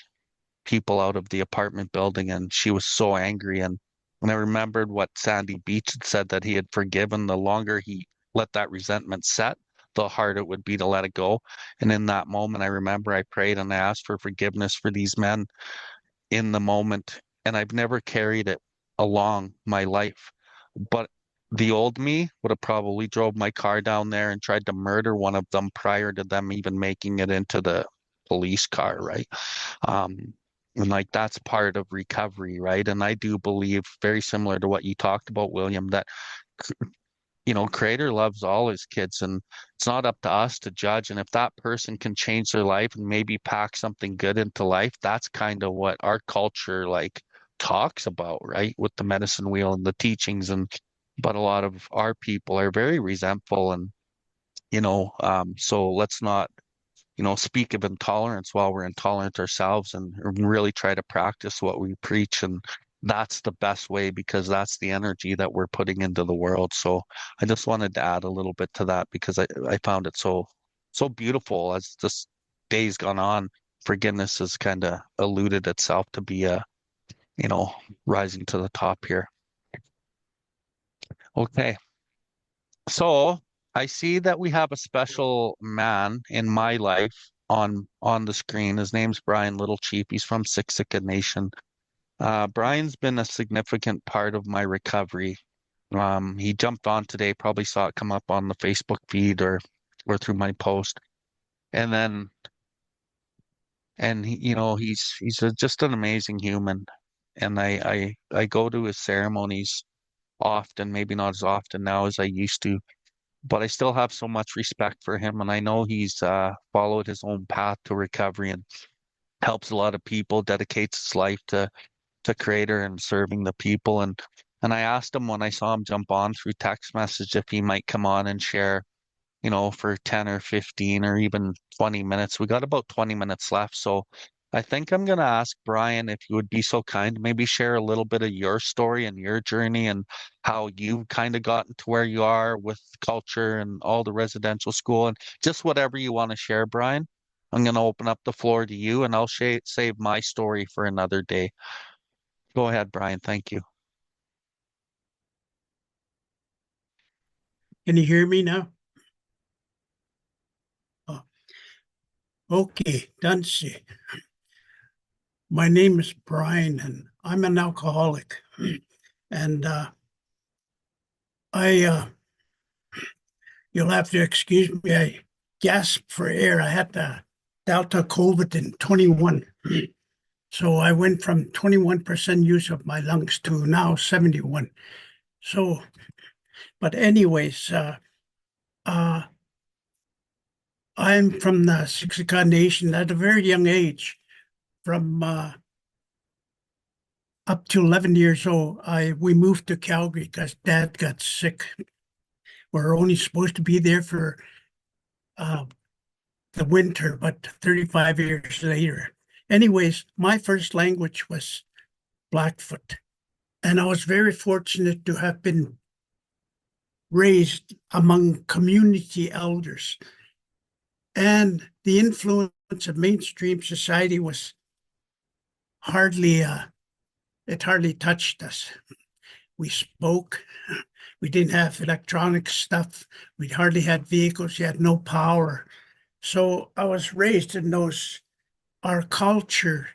people out of the apartment building, and she was so angry. And I remembered what Sandy Beach had said, that he had forgiven. The longer he let that resentment set, the harder it would be to let it go. And in that moment, I remember I prayed and I asked for forgiveness for these men in the moment. And I've never carried it along my life. But the old me would have probably drove my car down there and tried to murder one of them prior to them even making it into the police car, right? Um, and like that's part of recovery, right? And I do believe, very similar to what you talked about, William, that Creator loves all his kids, and it's not up to us to judge. And if that person can change their life and maybe pack something good into life, that's kind of what our culture like talks about, right? With the medicine wheel and the teachings. And but a lot of our people are very resentful, and so let's not speak of intolerance while we're intolerant ourselves, and really try to practice what we preach. And that's the best way, because that's the energy that we're putting into the world. So I just wanted to add a little bit to that because I found it so beautiful as this day's gone on. Forgiveness has kind of eluded itself to be rising to the top here. Okay. So I see that we have a special man in my life on the screen. His name's Brian Littlechief. He's from Siksika Nation. Brian's been a significant part of my recovery. He jumped on today, probably saw it come up on the Facebook feed or through my post. And then he's just an amazing human. And I go to his ceremonies often, maybe not as often now as I used to, but I still have so much respect for him, and I know he's followed his own path to recovery and helps a lot of people, dedicates his life to Creator and serving the people. And I asked him when I saw him jump on through text message if he might come on and share, for 10 or 15 or even 20 minutes. We got about 20 minutes left, so I think I'm going to ask Brian if you would be so kind, maybe share a little bit of your story and your journey and how you've kind of gotten to where you are with culture and all the residential school, and just whatever you want to share, Brian. I'm going to open up the floor to you, and I'll save my story for another day. Go ahead, Brian. Thank you. Can you hear me now? Oh. Okay, done. My name is Brian, and I'm an alcoholic. And you'll have to excuse me, I gasped for air. I had the Delta COVID in 21. So I went from 21% use of my lungs to now 71. So, but anyways, I'm from the Siksika Nation at a very young age. From up to 11 years old, we moved to Calgary because Dad got sick. We're only supposed to be there for the winter, but 35 years later. Anyways, my first language was Blackfoot, and I was very fortunate to have been raised among community elders. And the influence of mainstream society was hardly touched us. We spoke, We didn't have electronic stuff. We hardly had vehicles. You had no power. So I was raised in our culture.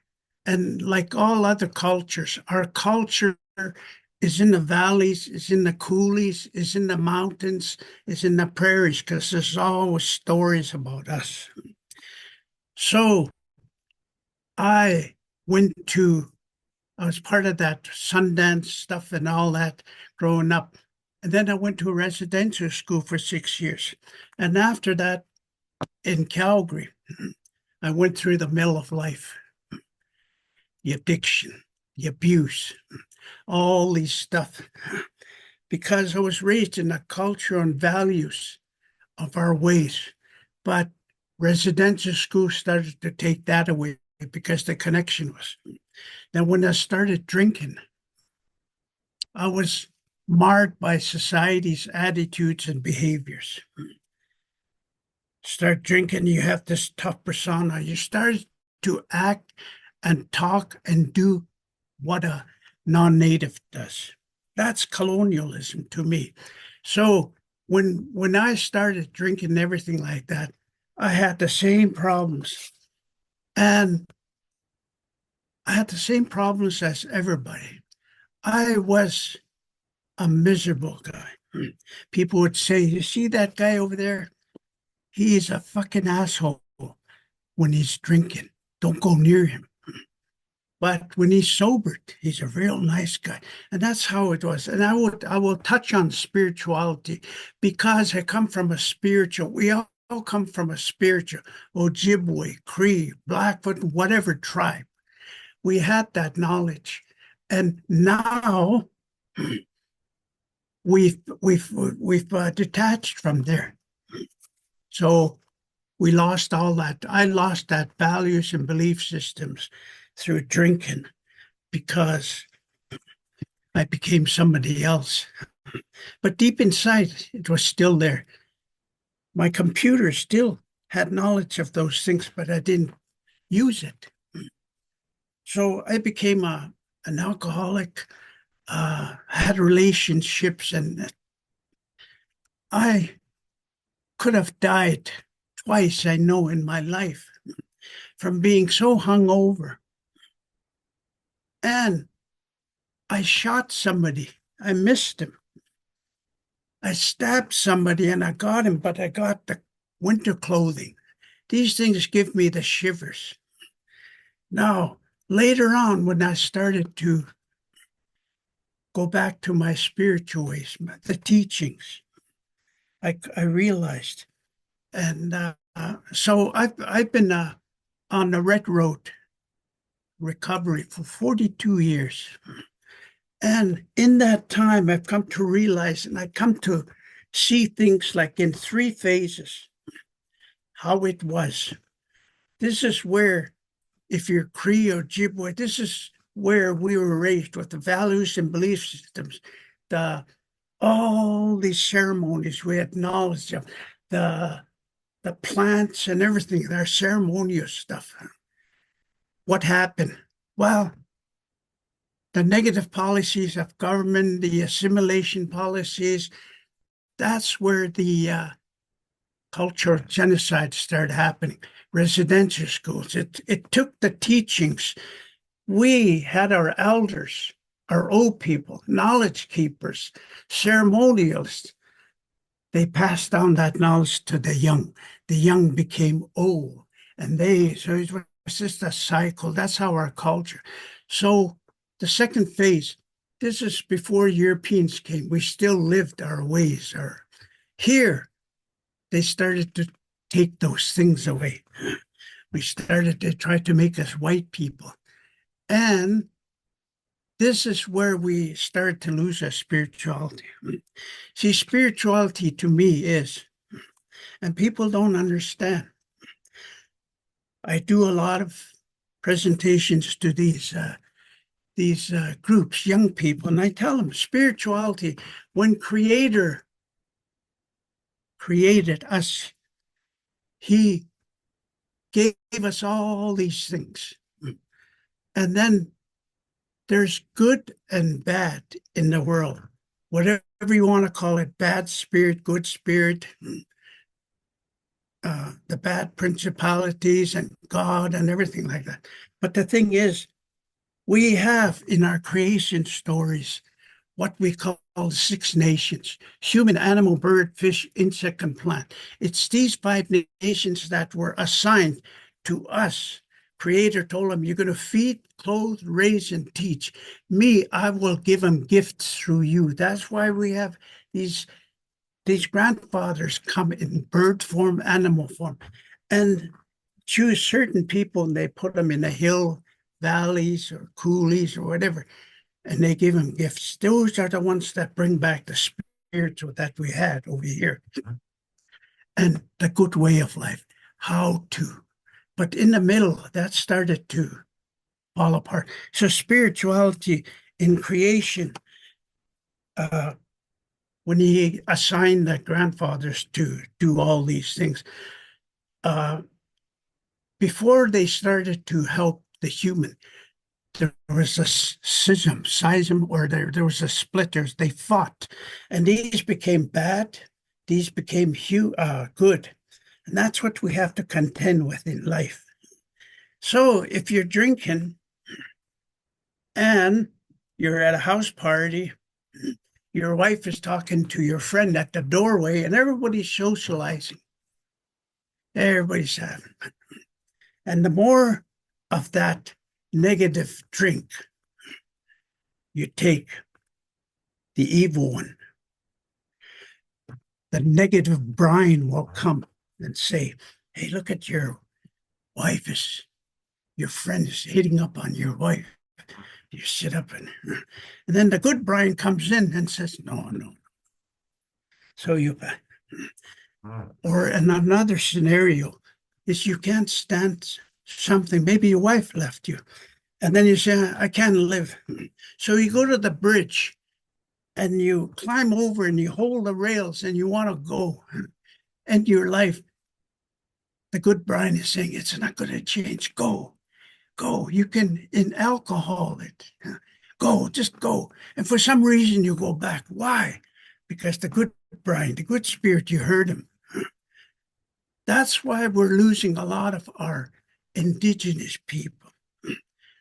And like all other cultures, our culture is in the valleys, is in the coulees, is in the mountains, is in the prairies, because there's always stories about us. So I was part of that Sundance stuff and all that growing up. And then I went to a residential school for 6 years. And after that, in Calgary, I went through the mill of life, the addiction, the abuse, all these stuff, because I was raised in the culture and values of our ways. But residential school started to take that away because the connection was. Then when I started drinking, I was marred by society's attitudes and behaviors. Start drinking, you have this tough persona. You start to act and talk and do what a non-native does. That's colonialism to me. So when I started drinking everything like that, I had the same problems. And I had the same problems as everybody. I was a miserable guy. People would say, you see that guy over there? He is a fucking asshole when he's drinking. Don't go near him. But when he's sobered, he's a real nice guy. And that's how it was. And I will touch on spirituality because I come from a spiritual, we all come from a spiritual, Ojibwe, Cree, Blackfoot, whatever tribe. We had that knowledge. And now we've detached from there. So we lost all that. I lost that values and belief systems through drinking because I became somebody else. But deep inside, it was still there. My computer still had knowledge of those things, but I didn't use it. So I became an alcoholic, had relationships, and I could have died twice, I know, in my life from being so hungover. And I shot somebody. I missed him. I stabbed somebody and I got him, but I got the winter clothing. These things give me the shivers. Now, later on, when I started to go back to my spiritual ways, the teachings, I realized. And so I've been on the red road recovery for 42 years. And in that time, I've come to realize, and I come to see things like in 3 phases, how it was. This is where, if you're Cree or Ojibwe, this is where we were raised with the values and belief systems, all these ceremonies we had knowledge of, the plants and everything, our ceremonial stuff. What happened? Well, the negative policies of government, the assimilation policies, that's where the cultural genocide started happening. Residential schools, it took the teachings. We had our elders, our old people, knowledge keepers, ceremonialists. They passed down that knowledge to the young. The young became old, and so it was just a cycle. That's how our culture. So the second phase, this is before Europeans came. We still lived our ways. Here, they started to take those things away. We started to try to make us white people. And this is where we started to lose our spirituality. See, spirituality to me is, and people don't understand. I do a lot of presentations to these groups, young people, and I tell them spirituality, when Creator created us, He gave us all these things. And then there's good and bad in the world. whatever you want to call it, bad spirit, good spirit, the bad principalities and God and everything like that. But the thing is, we have in our creation stories what we call the 6 nations: human, animal, bird, fish, insect, and plant. It's these 5 nations that were assigned to us. Creator told them, you're going to feed, clothe, raise, and teach. Me, I will give them gifts through you. That's why we have these grandfathers come in bird form, animal form, and choose certain people, and they put them in the hill valleys or coulees or whatever, and they give them gifts. Those are the ones that bring back the spiritual that we had over here and the good way of life, how to. But in the middle, that started to fall apart. So spirituality in creation, when he assigned the grandfathers to do all these things, before they started to help the human, there was a schism, or there was a split. They fought, and these became bad. These became good, and that's what we have to contend with in life. So if you're drinking and you're at a house party, your wife is talking to your friend at the doorway, and everybody's socializing. Everybody's having, and the more of that negative drink you take, the evil one, the negative brain will come and say, hey, look at your friend is hitting up on your wife. You sit up and then the good brain comes in and says, no. So or in another scenario is you can't stand something. Maybe your wife left you. And then you say, I can't live. So you go to the bridge and you climb over and you hold the rails and you want to go. And your life, the good brain is saying, it's not going to change. Go. You can, in alcohol, just go. And for some reason you go back. Why? Because the good brain, the good spirit, you heard him. That's why we're losing a lot of our indigenous people.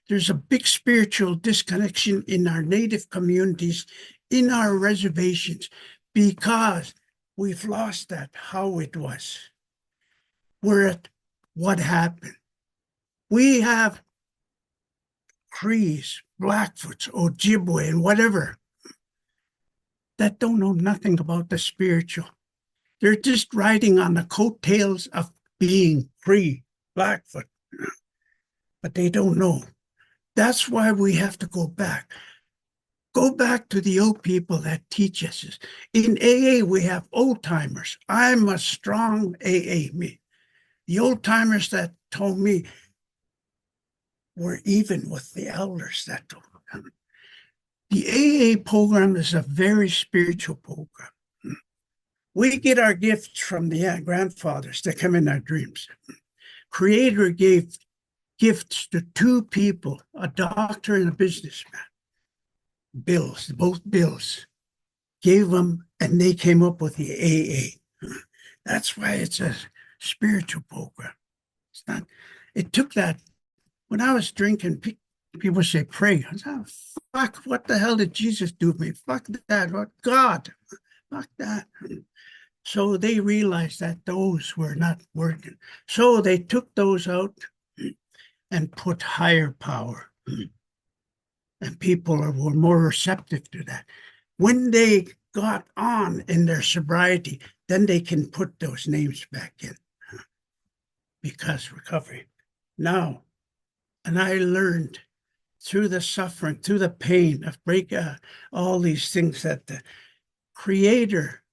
There's a big spiritual disconnection in our native communities, in our reservations, because we've lost that, how it was. We're at what happened. We have Crees, Blackfoots, Ojibwe, and whatever that don't know nothing about the spiritual. They're just riding on the coattails of being Cree, Blackfoot, but they don't know. That's why we have to go back. Go back to the old people that teach us. In AA, we have old timers. I'm a strong AA me. The old timers that told me were even with the elders that told them. The AA program is a very spiritual program. We get our gifts from the grandfathers that come in our dreams. Creator gave gifts to 2 people, a doctor and a businessman. Both Bills, gave them, and they came up with the AA. That's why it's a spiritual program. It's not. It took that. When I was drinking, people say pray. I said, fuck, what the hell did Jesus do to me? Fuck that. What God? Fuck that. So they realized that those were not working. So they took those out and put higher power. And people were more receptive to that. When they got on in their sobriety, then they can put those names back in because recovery. Now, and I learned through the suffering, through the pain of all these things that the Creator,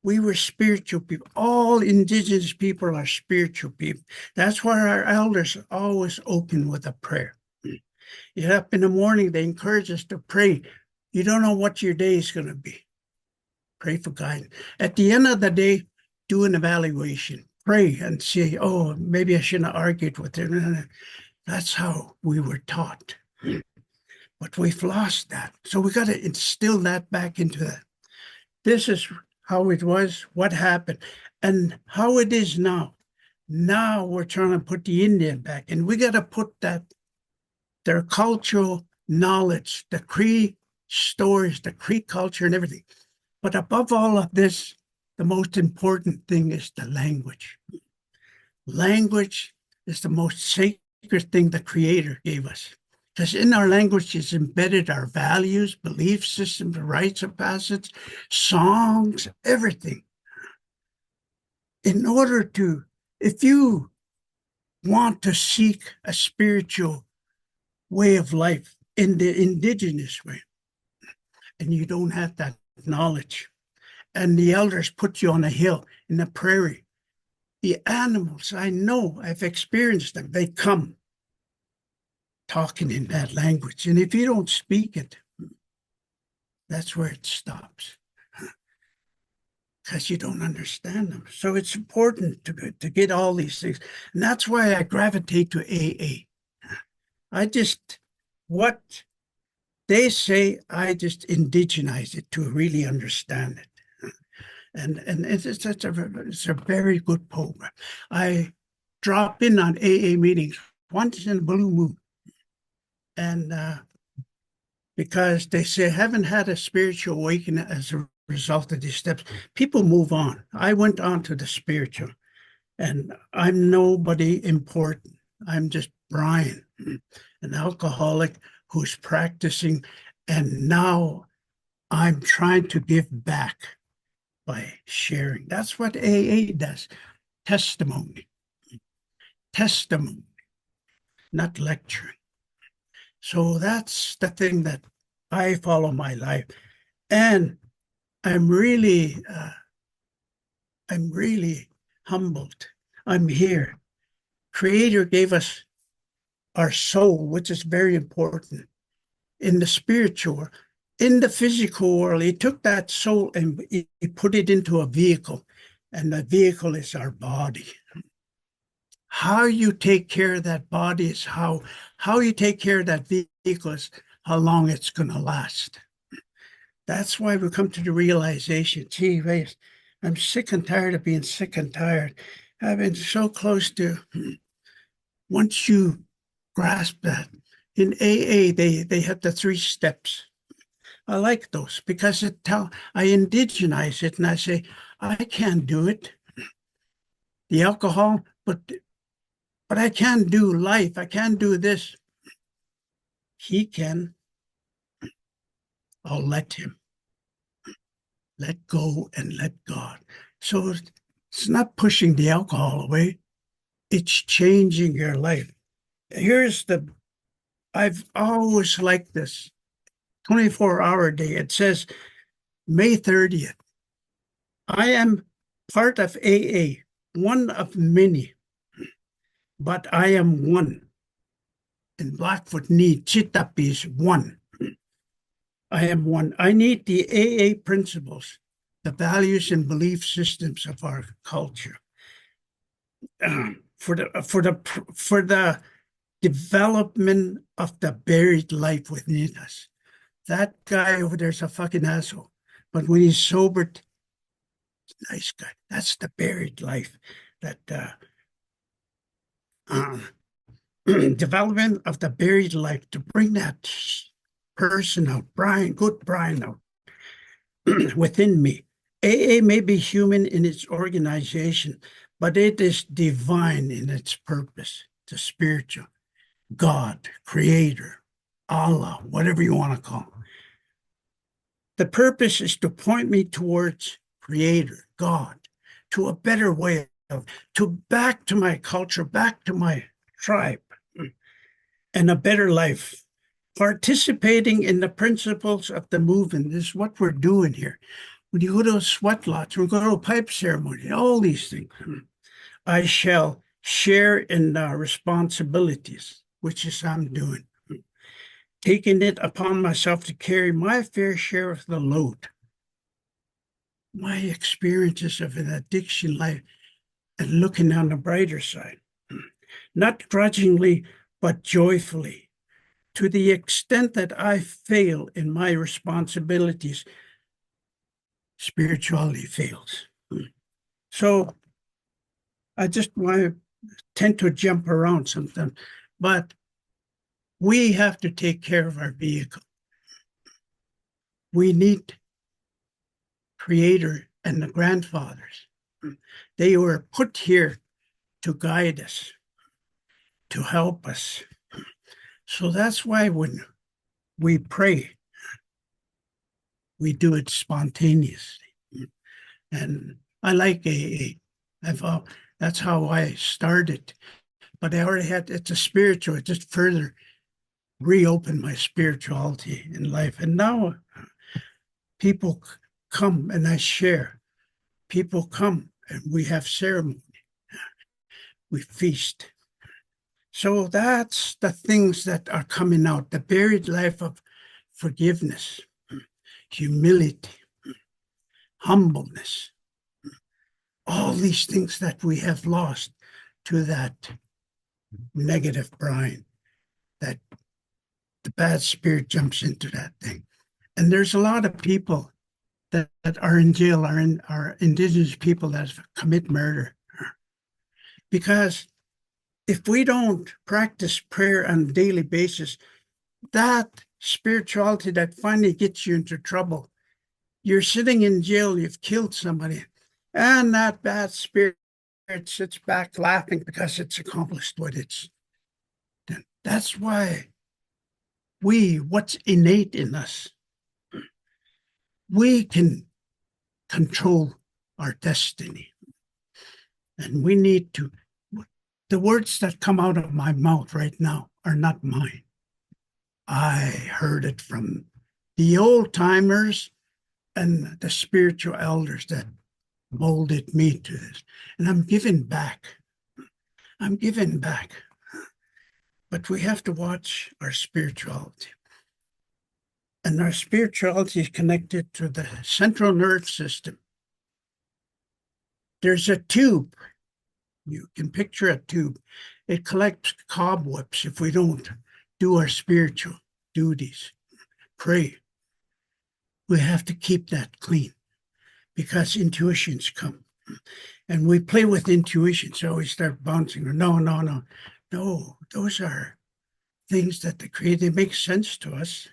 we were spiritual people. All Indigenous people are spiritual people. That's why our elders always open with a prayer. You get up in the morning, they encourage us to pray. You don't know what your day is going to be. Pray for guidance. At the end of the day, do an evaluation. Pray and say, oh, maybe I shouldn't have argued with her. That's how we were taught. But we've lost that. So we got to instill that back into that. This is how it was, what happened, and how it is now. Now we're trying to put the Indian back, and we got to put that, their cultural knowledge, the Cree stories, the Cree culture and everything. But above all of this, the most important thing is the language. Language is the most sacred thing the Creator gave us. Because in our language is embedded our values, belief systems, rites of passage, songs, everything. In order to, if you want to seek a spiritual way of life in the Indigenous way, and you don't have that knowledge, and the elders put you on a hill in the prairie, the animals, I know, I've experienced them, they come talking in that language. And if you don't speak it, that's where it stops, because you don't understand them. So it's important to get all these things. And that's why I gravitate to AA. What they say, I just indigenize it to really understand it. And it's a very good program. I drop in on AA meetings once in a blue moon. And because they say, haven't had a spiritual awakening as a result of these steps, people move on. I went on to the spiritual, and I'm nobody important. I'm just Brian, an alcoholic who's practicing, and now I'm trying to give back by sharing. That's what AA does. Testimony, not lecturing. So that's the thing that I follow my life. And I'm really humbled. I'm here. Creator gave us our soul, which is very important in the spiritual. In the physical world, he took that soul and he put it into a vehicle, and the vehicle is our body. How you take care of that body is how you take care of that vehicle is how long it's going to last. That's why we come to the realization, gee, I'm sick and tired of being sick and tired. I've been so close to, once you grasp that, in AA, they have the 3 steps. I like those because I indigenize it and I say, I can't do it. The alcohol, but I can do life. I can do this. He can. I'll let him. Let go and let God. So it's not pushing the alcohol away. It's changing your life. I've always liked this 24-hour day. It says May 30th. I am part of AA, one of many, but I am one. And Blackfoot need Chitapi's one. I am one. I need the AA principles, the values and belief systems of our culture, for the development of the buried life within us. That guy over there's a fucking asshole, but when he's sobered, nice guy. That's the buried life. That development of the buried life, to bring that person out, good Brian out within me. AA may be human in its organization, but it is divine in its purpose, the spiritual, God, Creator, Allah, whatever you want to call him. The purpose is to point me towards Creator, God, to a better way back to my culture, back to my tribe, and a better life. Participating in the principles of the movement is what we're doing here. When you go to a sweat lodge, we go to a pipe ceremony, all these things. I shall share in the responsibilities, which is I'm doing. Taking it upon myself to carry my fair share of the load. My experiences of an addiction life and looking on the brighter side. Not grudgingly, but joyfully. to the extent that I fail in my responsibilities, spirituality fails. So I just want to tend to jump around sometimes, but we have to take care of our vehicle. We need Creator and the grandfathers. They were put here to guide us, to help us. So that's why when we pray, we do it spontaneously. And I like AA. That's how I started. But I already had, it's a spiritual, it just further reopened my spirituality in life. And now people come and I share. People come and we have ceremony. We feast. So that's the things that are coming out, the buried life of forgiveness, humility, humbleness, all these things that we have lost to that negative brine, that the bad spirit jumps into that thing. And there's a lot of people that are in jail, are Indigenous people that commit murder. Because if we don't practice prayer on a daily basis, that spirituality that finally gets you into trouble, you're sitting in jail, you've killed somebody, and that bad spirit sits back laughing because it's accomplished what it's done. That's why what's innate in us, we can control our destiny. And we need to, the words that come out of my mouth right now are not mine. I heard it from the old timers and the spiritual elders that molded me to this. And I'm giving back. I'm giving back. But we have to watch our spirituality. And our spirituality is connected to the central nervous system. There's a tube. You can picture a tube. It collects cobwebs if we don't do our spiritual duties. Pray. We have to keep that clean because intuitions come. And we play with intuition, so we start bouncing. No, those are things that the Creator makes sense to us.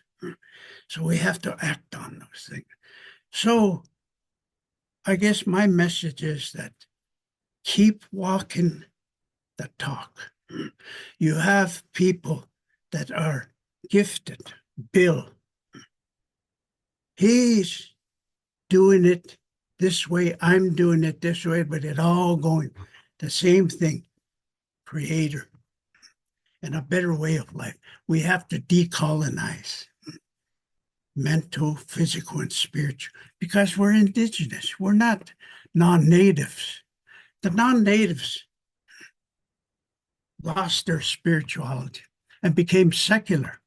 So we have to act on those things. So I guess my message is that keep walking the talk. You have people that are gifted. Bill, he's doing it this way, I'm doing it this way, but it all going the same thing, Creator, and a better way of life. We have to decolonize mental, physical, and spiritual, because we're Indigenous. We're not non-natives. The non-natives lost their spirituality and became secular.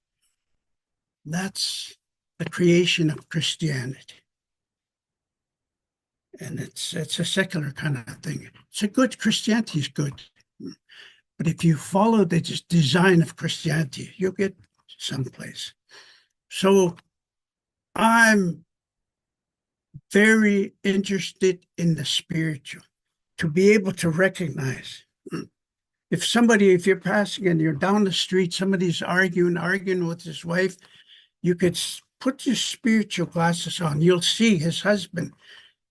That's the creation of Christianity. And it's a secular kind of thing. It's a good, Christianity is good. But if you follow the design of Christianity, you'll get someplace. So I'm very interested in the spiritual, to be able to recognize. If you're passing and you're down the street, somebody's arguing with his wife, you could put your spiritual glasses on. You'll see his husband.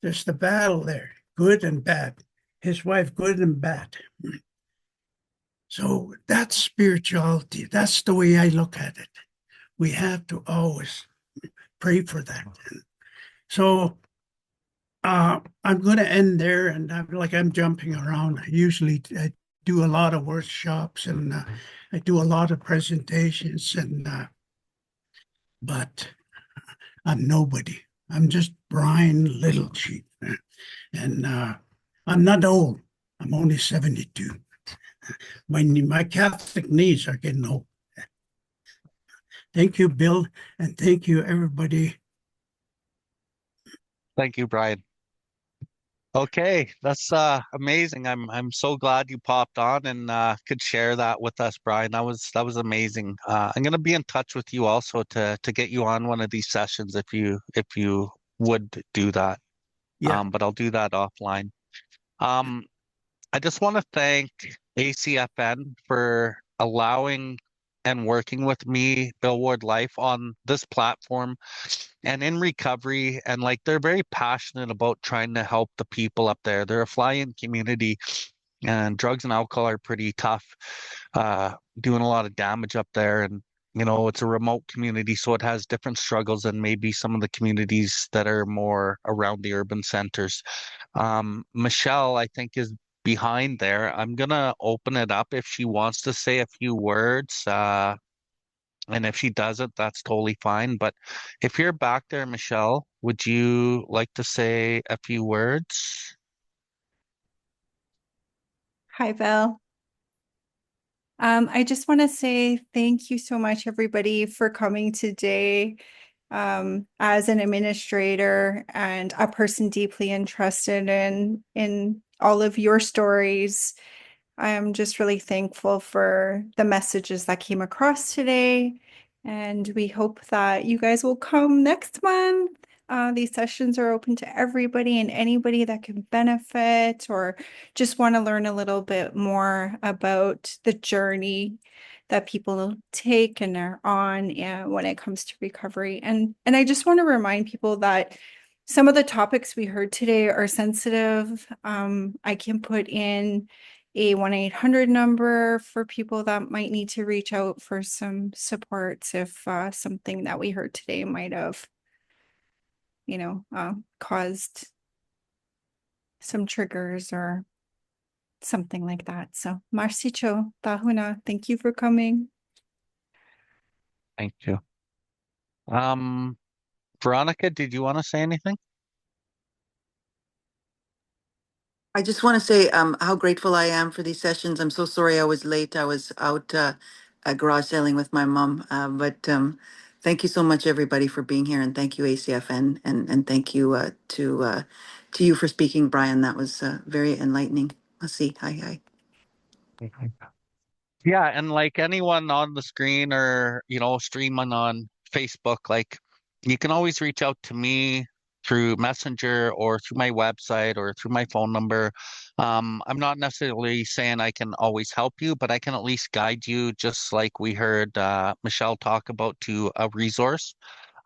There's the battle there, good and bad. His wife, good and bad. So that's spirituality. That's the way I look at it. We have to always pray for that. So I'm going to end there, and I'm jumping around. I do a lot of workshops, and I do a lot of presentations, but I'm nobody. I'm just Brian Littlechief, and I'm not old. I'm only 72. My Catholic knees are getting old. Thank you, Bill, and thank you, everybody. Thank you, Brian. Okay, that's amazing. I'm so glad you popped on and could share that with us, Brian. That was amazing. I'm gonna be in touch with you also to get you on one of these sessions if you would do that. Yeah. But I'll do that offline. Um, I just want to thank ACFN for allowing and working with me, Billwardlife, on this platform and in recovery. And like they're very passionate about trying to help the people up there. They're a fly-in community, and drugs and alcohol are pretty tough, doing a lot of damage up there. And it's a remote community, so it has different struggles than maybe some of the communities that are more around the urban centers. Michelle, I think, is behind there. I'm gonna open it up if she wants to say a few words. And if she doesn't, that's totally fine. But if you're back there, Michelle, would you like to say a few words? Hi, Val. I just want to say thank you so much, everybody, for coming today. As an administrator and a person deeply interested in all of your stories, I am just really thankful for the messages that came across today. And we hope that you guys will come next month. These sessions are open to everybody and anybody that can benefit or just want to learn a little bit more about the journey that people take and are on when it comes to recovery. And I just want to remind people that some of the topics we heard today are sensitive. I can put in a 1-800 number for people that might need to reach out for some supports if something that we heard today might have, caused some triggers or something like that. So, Marcicho, Tahuna, thank you for coming. Thank you. Veronica, did you want to say anything? I just want to say how grateful I am for these sessions. I'm so sorry I was late. I was out garage selling with my mom. But thank you so much, everybody, for being here. And thank you, ACFN. And thank you to you for speaking, Brian. That was very enlightening. Let's see. Hi. Mhm. Yeah, and like anyone on the screen or, streaming on Facebook, like you can always reach out to me through Messenger or through my website or through my phone number. I'm not necessarily saying I can always help you, but I can at least guide you, just like we heard Michelle talk about, to a resource.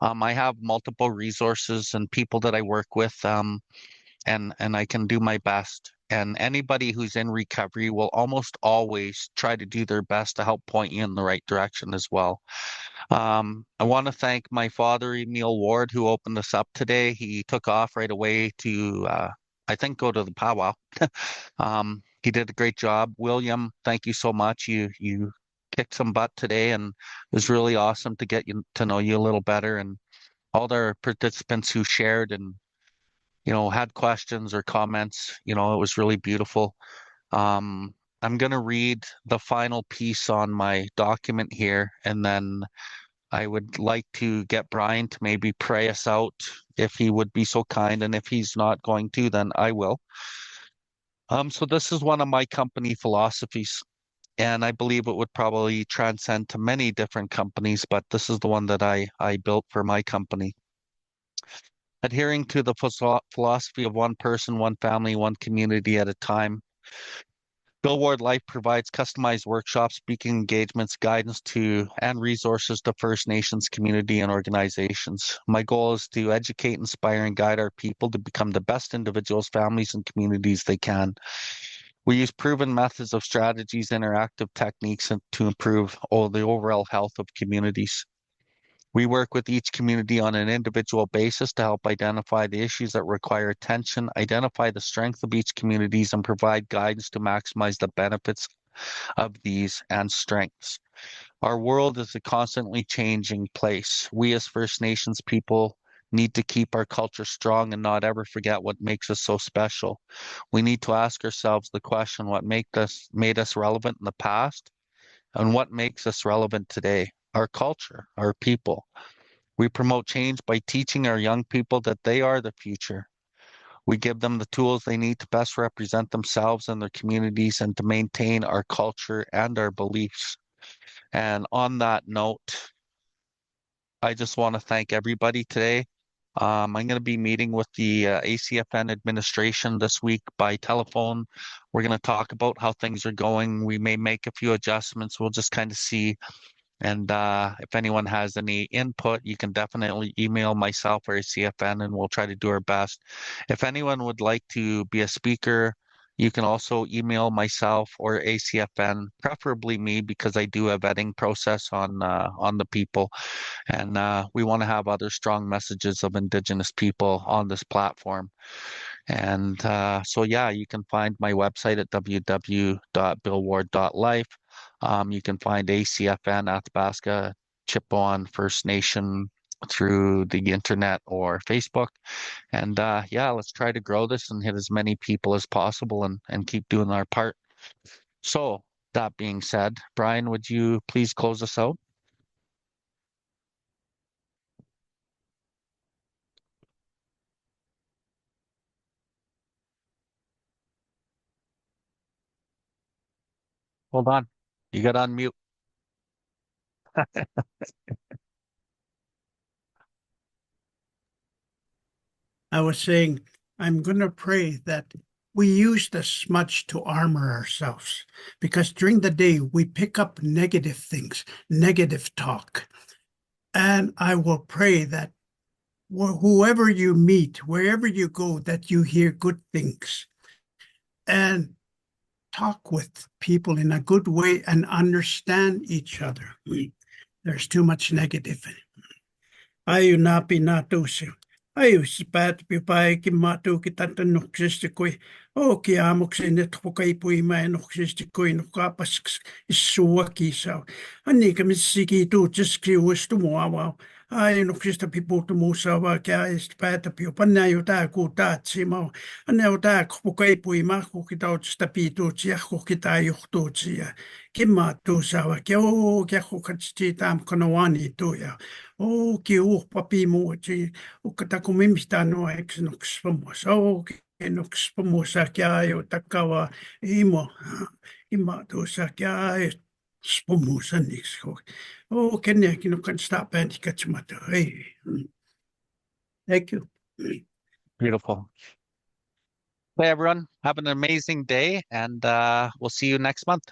I have multiple resources and people that I work with. And I can do my best. And anybody who's in recovery will almost always try to do their best to help point you in the right direction as well. I want to thank my father, Emile Ward, who opened us up today. He took off right away to, I think, go to the powwow. He did a great job. William, thank you so much. You kicked some butt today, and it was really awesome to get to know you a little better. And all the participants who shared and had questions or comments. It was really beautiful. I'm going to read the final piece on my document here, and then I would like to get Brian to maybe pray us out if he would be so kind. And if he's not going to, then I will. So this is one of my company philosophies, and I believe it would probably transcend to many different companies, but this is the one that I built for my company. Adhering to the philosophy of one person, one family, one community at a time. Billwardlife provides customized workshops, speaking engagements, guidance to, and resources to First Nations community and organizations. My goal is to educate, inspire, and guide our people to become the best individuals, families, and communities they can. We use proven methods of strategies, interactive techniques to improve the overall health of communities. We work with each community on an individual basis to help identify the issues that require attention, identify the strength of each communities, and provide guidance to maximize the benefits of these and strengths. Our world is a constantly changing place. We as First Nations people need to keep our culture strong and not ever forget what makes us so special. We need to ask ourselves the question, what made us relevant in the past, and what makes us relevant today? Our culture, our people. We promote change by teaching our young people that they are the future. We give them the tools they need to best represent themselves and their communities and to maintain our culture and our beliefs. And on that note, I just want to thank everybody today. I'm going to be meeting with the ACFN administration this week by telephone. We're going to talk about how things are going. We may make a few adjustments. We'll just kind of see. And if anyone has any input, you can definitely email myself or ACFN and we'll try to do our best. If anyone would like to be a speaker, you can also email myself or ACFN, preferably me because I do a vetting process on the people. And we want to have other strong messages of Indigenous people on this platform. And so, yeah, you can find my website at www.billward.life. You can find ACFN, Athabasca Chippewa First Nation through the internet or Facebook. And yeah, let's try to grow this and hit as many people as possible and keep doing our part. So, that being said, Brian, would you please close us out? Hold on. You got on mute. I was saying, I'm going to pray that we use the smudge to armor ourselves, because during the day we pick up negative things, negative talk. And I will pray that whoever you meet, wherever you go, that you hear good things and talk with people in a good way and understand each other. There's too much negative. Ayu na pinatusi. Ayu sipat pipai ki matu ki tata nuksistikoi. O ki amok sinit hukai pui mai nuksistikoi nukapas isuaki sao. Ani kamisiki tu jiski wistu muawa. Ai nuksista piputu musawa kia istipata pio panayu ta ku ta tsimo. Aneu ta hukai pui ma hukitau jistapitu tia hukita yuhtu tia. Kima tu sawa kia o kia hukatsti tam kanawani tu ya. O ki papi mo ti o katako mimita no ex nox famos o ke nox famosa kia yo takawa imo ima to sa kia famosa nix ho o kenya ki no can stop and kachimata hey thank you. Beautiful. Hey, everyone. Have an amazing day, and we'll see you next month.